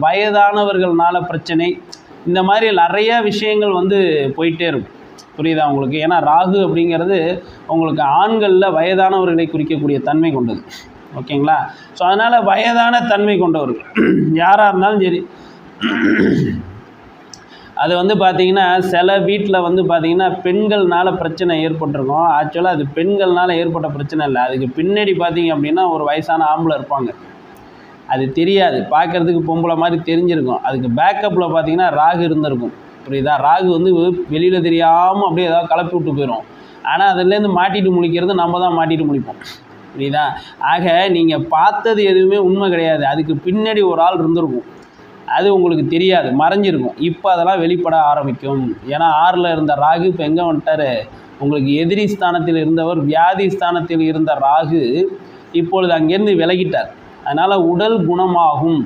வயதானவர்கள்னால பிரச்சனை, இந்த மாதிரி நிறையா விஷயங்கள் வந்து போயிட்டே இருக்கும். புரியுதா உங்களுக்கு? ஏன்னா ராகு அப்படிங்கிறது உங்களுக்கு ஆண்களில் வயதானவர்களை குறிக்கக்கூடிய தன்மை கொண்டது. ஓகேங்களா? ஸோ அதனால் வயதான தன்மை கொண்டவர்கள் யாராக இருந்தாலும் சரி, அது வந்து பார்த்திங்கன்னா சில வீட்டில் வந்து பார்த்திங்கன்னா பெண்கள்னால பிரச்சனை ஏற்பட்டிருக்கும். ஆக்சுவலாக அது பெண்கள்னால ஏற்பட்ட பிரச்சனை இல்லை. அதுக்கு பின்னாடி பார்த்திங்க அப்படின்னா ஒரு வயசான ஆம்பளை இருப்பாங்க. அது தெரியாது, பார்க்குறதுக்கு பொம்பளை மாதிரி தெரிஞ்சிருக்கும். அதுக்கு பேக்கப்பில் பார்த்திங்கன்னா ராகு இருந்திருக்கும். புரியுதா? ராகு வந்து வெளியில் தெரியாமல் அப்படியே ஏதாவது கலப்பி விட்டு போயிடும். ஆனால் அதுலேருந்து மாட்டிட்டு முழிக்கிறது நம்ம தான் மாட்டிட்டு முழிப்போம். புரியுதா? ஆக நீங்கள் பார்த்தது எதுவுமே உண்மை கிடையாது. அதுக்கு பின்னாடி ஒரு ஆள் இருந்திருக்கும். அது உங்களுக்கு தெரியாது, மறைஞ்சிருக்கும். இப்போ அதெல்லாம் வெளிப்பட ஆரம்பிக்கும். ஏன்னா 6ல் இருந்த ராகு இப்போ எங்கே வந்துட்டார்? உங்களுக்கு எதிரி ஸ்தானத்தில் இருந்தவர், வியாதி ஸ்தானத்தில் இருந்த ராகு இப்பொழுது அங்கேருந்து விலகிட்டார். அதனால் உடல் குணமாகும்.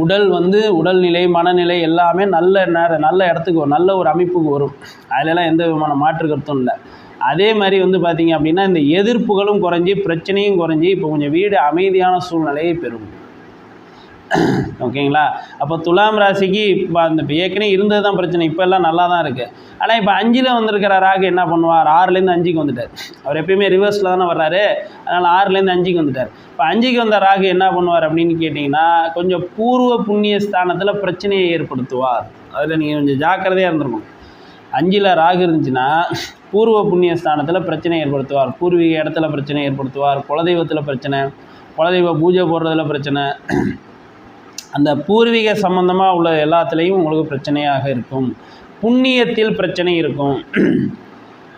உடல் வந்து உடல்நிலை, மனநிலை எல்லாமே நல்ல இடத்துக்கு வரும், நல்ல ஒரு அமைப்புக்கு வரும். அதிலெல்லாம் எந்த விதமான மாற்று கருத்தும் இல்லை. அதே மாதிரி வந்து பார்த்திங்க அப்படின்னா இந்த எதிர்ப்புகளும் குறைஞ்சி, பிரச்சனையும் குறைஞ்சி, இப்போ கொஞ்சம் வீடு அமைதியான சூழ்நிலையை பெறும். ஓகேங்களா? அப்போ துலாம் ராசிக்கு இப்போ அந்த ஏற்கனவே இருந்தது தான் பிரச்சனை, இப்போ எல்லாம் நல்லா தான் இருக்குது. ஆனால் இப்போ 5ல் வந்திருக்கிற ராகு என்ன பண்ணுவார்? 6லேருந்து 5க்கு வந்துட்டார். அவர் எப்பயுமே ரிவர்ஸில் தானே வர்றாரு. அதனால் 6லேருந்து 5க்கு வந்துட்டார். இப்போ 5க்கு வந்த ராகு என்ன பண்ணுவார் அப்படின்னு கேட்டிங்கன்னா, கொஞ்சம் பூர்வ புண்ணிய ஸ்தானத்தில் பிரச்சனையை ஏற்படுத்துவார். அதில் நீங்கள் கொஞ்சம் ஜாக்கிரதையாக இருந்திருக்கணும். 5ல் ராகு இருந்துச்சுன்னா பூர்வ புண்ணிய ஸ்தானத்தில் பிரச்சனை ஏற்படுத்துவார். பூர்வீக இடத்துல பிரச்சனை ஏற்படுத்துவார். குலதெய்வத்தில் பிரச்சனை, குலதெய்வ பூஜை போடுறதுல பிரச்சனை, அந்த பூர்வீக சம்பந்தமாக உள்ள எல்லாத்துலேயும் உங்களுக்கு பிரச்சனையாக இருக்கும். புண்ணியத்தில் பிரச்சனை இருக்கும்.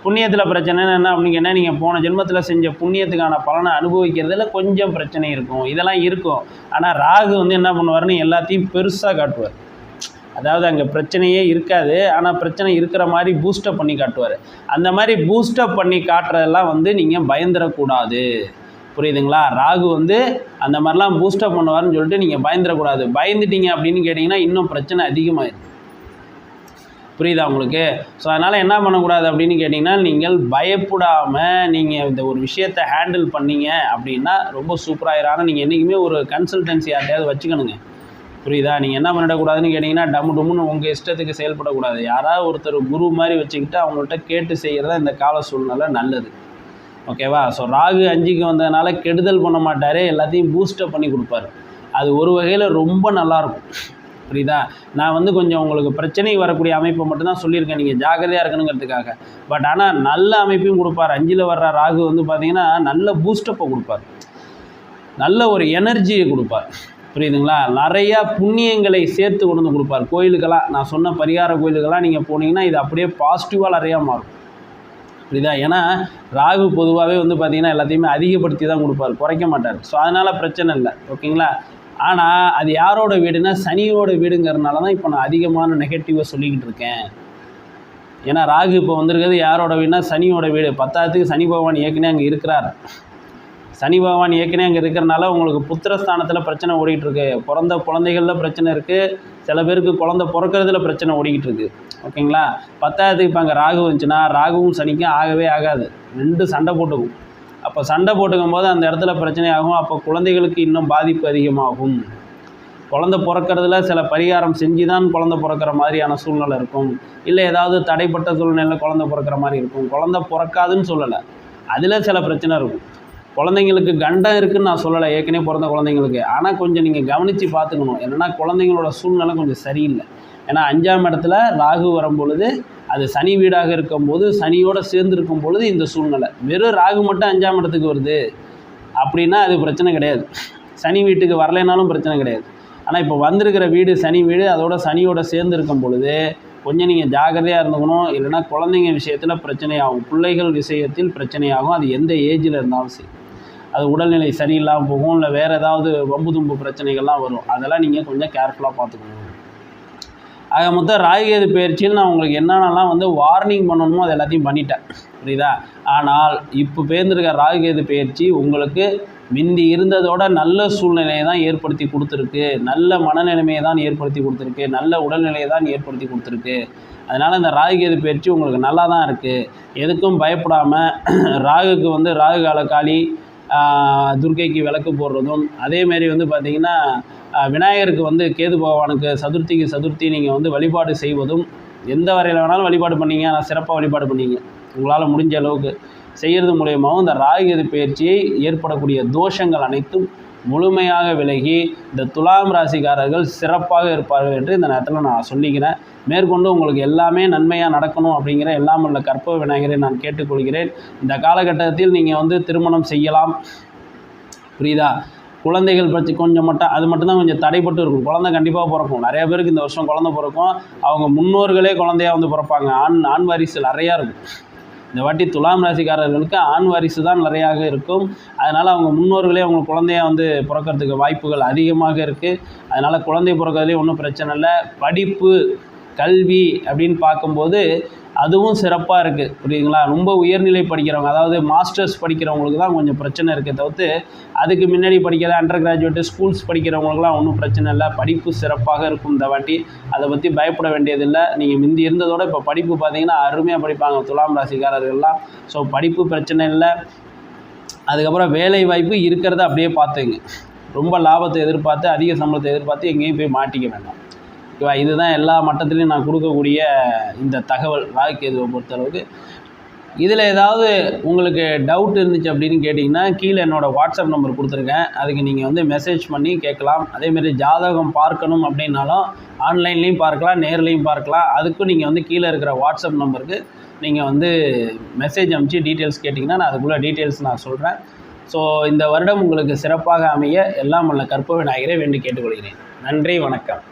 புண்ணியத்தில் பிரச்சனைன்னு என்ன அப்படின்னு கேட்டால், நீங்கள் போன ஜென்மத்தில் செஞ்ச புண்ணியத்துக்கான பலனை அனுபவிக்கிறதுல கொஞ்சம் பிரச்சனை இருக்கும். இதெல்லாம் இருக்கும். ஆனால் ராகு வந்து என்ன பண்ணுவார்னு எல்லாத்தையும் பெருசாக காட்டுவார். அதாவது அங்கே பிரச்சனையே இருக்காது, ஆனால் பிரச்சனை இருக்கிற மாதிரி பூஸ்டப் பண்ணி காட்டுவார். அந்த மாதிரி பூஸ்டப் பண்ணி காட்டுறதெல்லாம் வந்து நீங்கள் பயந்துடக்கூடாது. புரியுதுங்களா? ராகு வந்து அந்த மாதிரிலாம் பூஸ்டப் பண்ணுவார்னு சொல்லிட்டு நீங்கள் பயந்துடக்கூடாது. பயந்துட்டீங்க அப்படின்னு கேட்டிங்கன்னா இன்னும் பிரச்சனை அதிகமாகிடும். புரியுதா உங்களுக்கு? ஸோ அதனால் என்ன பண்ணக்கூடாது அப்படின்னு கேட்டிங்கன்னா, நீங்கள் பயப்படாமல் நீங்கள் இந்த ஒரு விஷயத்தை ஹேண்டில் பண்ணீங்க அப்படின்னா ரொம்ப சூப்பராகிடும். ஆனால் நீங்கள் என்றைக்குமே ஒரு கன்சல்டன்சி யார்ட்டையாவது வச்சுக்கணுங்க. புரியுதா? நீங்கள் என்ன பண்ணிடக்கூடாதுன்னு கேட்டிங்கன்னா, டம்முன்னு உங்கள் இஷ்டத்துக்கு செயல்படக்கூடாது. யாராவது ஒருத்தர் குரு மாதிரி வச்சுக்கிட்டு அவங்கள்ட்ட கேட்டு செய்கிறதா இந்த கால சூழ்நிலை நல்லது. ஓகேவா? ஸோ ராகு 5க்கு வந்ததுனால கெடுதல் பண்ண மாட்டார், எல்லாத்தையும் பூஸ்டப் பண்ணி கொடுப்பாரு. அது ஒரு வகையில் ரொம்ப நல்லாயிருக்கும். புரியுதா? நான் வந்து கொஞ்சம் உங்களுக்கு பிரச்சனை வரக்கூடிய அமைப்பை மட்டும்தான் சொல்லியிருக்கேன், நீங்கள் ஜாக்கிரதையாக இருக்கணுங்கிறதுக்காக. பட் ஆனால் நல்ல அமைப்பையும் கொடுப்பார். 5ல் வர்ற ராகு வந்து பார்த்திங்கன்னா நல்ல பூஸ்டப்பை கொடுப்பார், நல்ல ஒரு எனர்ஜியை கொடுப்பார். புரியுதுங்களா? நிறையா புண்ணியங்களை சேர்த்து கொண்டு வந்து கொடுப்பார். கோயிலுக்கெல்லாம் நான் சொன்ன பரிகார கோயிலுக்கெல்லாம் நீங்கள் போனீங்கன்னா இது அப்படியே பாசிட்டிவாக நிறையா மாறும். புரியுதா? ஏன்னா ராகு பொதுவாகவே வந்து பார்த்திங்கன்னா எல்லாத்தையுமே அதிகப்படுத்தி தான் கொடுப்பார், குறைக்க மாட்டார். ஸோ அதனால் பிரச்சனை இல்லை. ஓகேங்களா? ஆனால் அது யாரோட வீடுனா சனியோட வீடுங்கிறதுனால தான் இப்போ நான் அதிகமான நெகட்டிவாக சொல்லிக்கிட்டு இருக்கேன். ஏன்னா ராகு இப்போ வந்திருக்கிறது யாரோட வீடுனா சனியோட வீடு. 10க்கு சனி பகவான் ஏற்கனவே அங்கே இருக்கிறார். சனி பகவான் ஏற்கனவே அங்கே இருக்கிறனால உங்களுக்கு புத்திரஸ்தானத்தில் பிரச்சனை ஓடிக்கிட்டுருக்கு. பிறந்த குழந்தைகளில் பிரச்சனை இருக்குது, சில பேருக்கு குழந்தை பிறக்கிறதுல பிரச்சனை ஓடிக்கிட்டு இருக்குது. ஓகேங்களா? 10க்கு இப்போ அங்கே ராகு வந்துச்சுன்னா ராகுவும் சனிக்கும் ஆகவே ஆகாது, 2 சண்டை போட்டுக்கும். அப்போ சண்டை போட்டுக்கும் போது அந்த இடத்துல பிரச்சனை ஆகும். அப்போ குழந்தைகளுக்கு இன்னும் பாதிப்பு அதிகமாகும். குழந்தை பிறக்கிறதுல சில பரிகாரம் செஞ்சு தான் குழந்தை பிறக்கிற மாதிரியான சூழ்நிலை இருக்கும். இல்லை ஏதாவது தடைப்பட்ட சூழ்நிலையில் குழந்தை பிறக்கிற மாதிரி இருக்கும். குழந்தை பிறக்காதுன்னு சொல்லலை, அதில் சில பிரச்சனை இருக்கும். குழந்தைங்களுக்கு கண்டம் இருக்குதுன்னு நான் சொல்லலை, ஏற்கனவே பிறந்த குழந்தைங்களுக்கு. ஆனால் கொஞ்சம் நீங்கள் கவனித்து பார்த்துக்கணும். என்னென்னா குழந்தைங்களோட சூழ்நிலை கொஞ்சம் சரியில்லை. ஏன்னா 5ஆம் இடத்துல ராகு வரும்பொழுது அது சனி வீடாக இருக்கும்போது, சனியோடு சேர்ந்து இருக்கும் பொழுது இந்த சூழ்நிலை. வெறும் ராகு மட்டும் 5ஆம் இடத்துக்கு வருது அப்படின்னா அது பிரச்சனை கிடையாது. சனி வீட்டுக்கு வரலைனாலும் பிரச்சனை கிடையாது. ஆனால் இப்போ வந்திருக்கிற வீடு சனி வீடு, அதோட சனியோட சேர்ந்து இருக்கும் பொழுது கொஞ்சம் நீங்கள் ஜாகிரதையாக இருந்துக்கணும். இல்லைனா குழந்தைங்க விஷயத்தில் பிரச்சனையாகும், பிள்ளைகள் விஷயத்தில் பிரச்சனையாகும். அது எந்த ஏஜில் இருந்தாலும் சரி. அது உடல்நிலை சரியில்லாமல் போகும், இல்லை வேறு ஏதாவது வம்பு தும்பு பிரச்சனைகள்லாம் வரும். அதெல்லாம் நீங்கள் கொஞ்சம் கேர்ஃபுல்லாக பார்த்துக்கணும். ஆக மொத்தம் ராகுகேது பயிற்சியில் நான் உங்களுக்கு என்னென்னலாம் வார்னிங் பண்ணணுமோ அது எல்லாத்தையும் பண்ணிட்டேன், புரியுதா? ஆனால் இப்போ பேர்ந்திருக்க ராகுகேது பயிற்சி உங்களுக்கு முந்தி இருந்ததோட நல்ல சூழ்நிலையை தான் ஏற்படுத்தி கொடுத்துருக்கு, நல்ல மனநிலைமையை தான் ஏற்படுத்தி கொடுத்துருக்கு, நல்ல உடல்நிலையை தான் ஏற்படுத்தி கொடுத்துருக்கு. அதனால் இந்த ராகுகேது பயிற்சி உங்களுக்கு நல்லா தான் இருக்குது. எதுக்கும் பயப்படாமல் ராகுக்கு ராகு கால காளி, துர்க்கைக்கு விளக்கு போடுறதும், அதேமாரி பார்த்திங்கன்னா விநாயகருக்கு கேது பகவானுக்கு சதுர்த்தி நீங்கள் வழிபாடு செய்வதும், எந்த வரையில் வேணாலும் வழிபாடு பண்ணிங்க. ஆனால் சிறப்பாக வழிபாடு பண்ணிங்க, உங்களால் முடிஞ்ச அளவுக்கு செய்கிறது மூலியமாகவும் இந்த ராகுகேது பயிற்சியை ஏற்படக்கூடிய தோஷங்கள் அனைத்தும் முழுமையாக விலகி இந்த துலாம் ராசிக்காரர்கள் சிறப்பாக இருப்பார்கள் என்று இந்த நேரத்தில் நான் சொல்லிக்கிறேன். மேற்கொண்டு உங்களுக்கு எல்லாமே நன்மையாக நடக்கணும் அப்படிங்கிற எல்லாம் உள்ள கற்பக விநாயகரை நான் கேட்டுக்கொள்கிறேன். இந்த காலகட்டத்தில் நீங்கள் திருமணம் செய்யலாம், புரியுதா? குழந்தைகள் பற்றி கொஞ்சம் அது மட்டும்தான் கொஞ்சம் தடைப்பட்டு இருக்கும். குழந்தை கண்டிப்பாக பிறக்கும். நிறைய பேருக்கு இந்த வருஷம் குழந்தை பிறக்கும். அவங்க முன்னோர்களே குழந்தையாக பிறப்பாங்க. ஆண் வாரிசு நிறையா இருக்கும். இந்த வாட்டி துலாம் ராசிக்காரர்களுக்கு ஆண் வாரிசு தான் நிறையாக இருக்கும். அதனால் அவங்க முன்னோர்களே அவங்க குழந்தையாக பிறக்கிறதுக்கு வாய்ப்புகள் அதிகமாக இருக்குது. அதனால் குழந்தை பிறக்கிறதுலேயும் ஒன்றும் பிரச்சனை இல்லை. படிப்பு கல்வி அப்படின்னு பார்க்கும்போது அதுவும் சிறப்பாக இருக்குது, புரியுதுங்களா? ரொம்ப உயர்நிலை படிக்கிறவங்க, அதாவது மாஸ்டர்ஸ் படிக்கிறவங்களுக்கு தான் கொஞ்சம் பிரச்சனை இருக்குது தவிர்த்து அதுக்கு முன்னாடி படிக்கிற அண்டர் கிராஜுவேட்டு ஸ்கூல்ஸ் படிக்கிறவங்களுக்குலாம் ஒன்றும் பிரச்சனை இல்லை. படிப்பு சிறப்பாக இருக்கும் இந்த வாட்டி. அதை பற்றி பயப்பட வேண்டியதில்லை. நீங்கள் முந்தி இருந்ததோடு இப்போ படிப்பு பார்த்தீங்கன்னா அருமையாக படிப்பாங்க துலாம் ராசிக்காரர்கள்லாம். ஸோ படிப்பு பிரச்சனை இல்லை. அதுக்கப்புறம் வேலை வாய்ப்பு இருக்கிறத அப்படியே பார்த்துங்க. ரொம்ப லாபத்தை எதிர்பார்த்து அதிக சம்பளத்தை எதிர்பார்த்து எங்கேயும் போய் மாட்டிக்க வேண்டாம், ஓகேவா? இதுதான் எல்லா மட்டத்துலேயும் நான் கொடுக்கக்கூடிய இந்த தகவல் ராகுகேதுவை பொறுத்தளவுக்கு. இதில் ஏதாவது உங்களுக்கு டவுட் இருந்துச்சு அப்படின்னு கேட்டிங்கன்னா கீழே என்னோடய வாட்ஸ்அப் நம்பர் கொடுத்துருக்கேன். அதுக்கு நீங்கள் மெசேஜ் பண்ணி கேட்கலாம். அதேமாரி ஜாதகம் பார்க்கணும் அப்படின்னாலும் ஆன்லைன்லேயும் பார்க்கலாம், நேர்லேயும் பார்க்கலாம். அதுக்கும் நீங்கள் கீழே இருக்கிற வாட்ஸ்அப் நம்பருக்கு நீங்கள் மெசேஜ் அனுப்பிச்சு டீட்டெயில்ஸ் கேட்டிங்கன்னா நான் அதுக்குள்ளே டீட்டெயில்ஸ் நான் சொல்கிறேன். ஸோ இந்த வருடம் உங்களுக்கு சிறப்பாக அமைய எல்லாம் உள்ள கற்பக விநாயகரை வேண்டி கேட்டுக்கொள்கிறேன். நன்றி, வணக்கம்.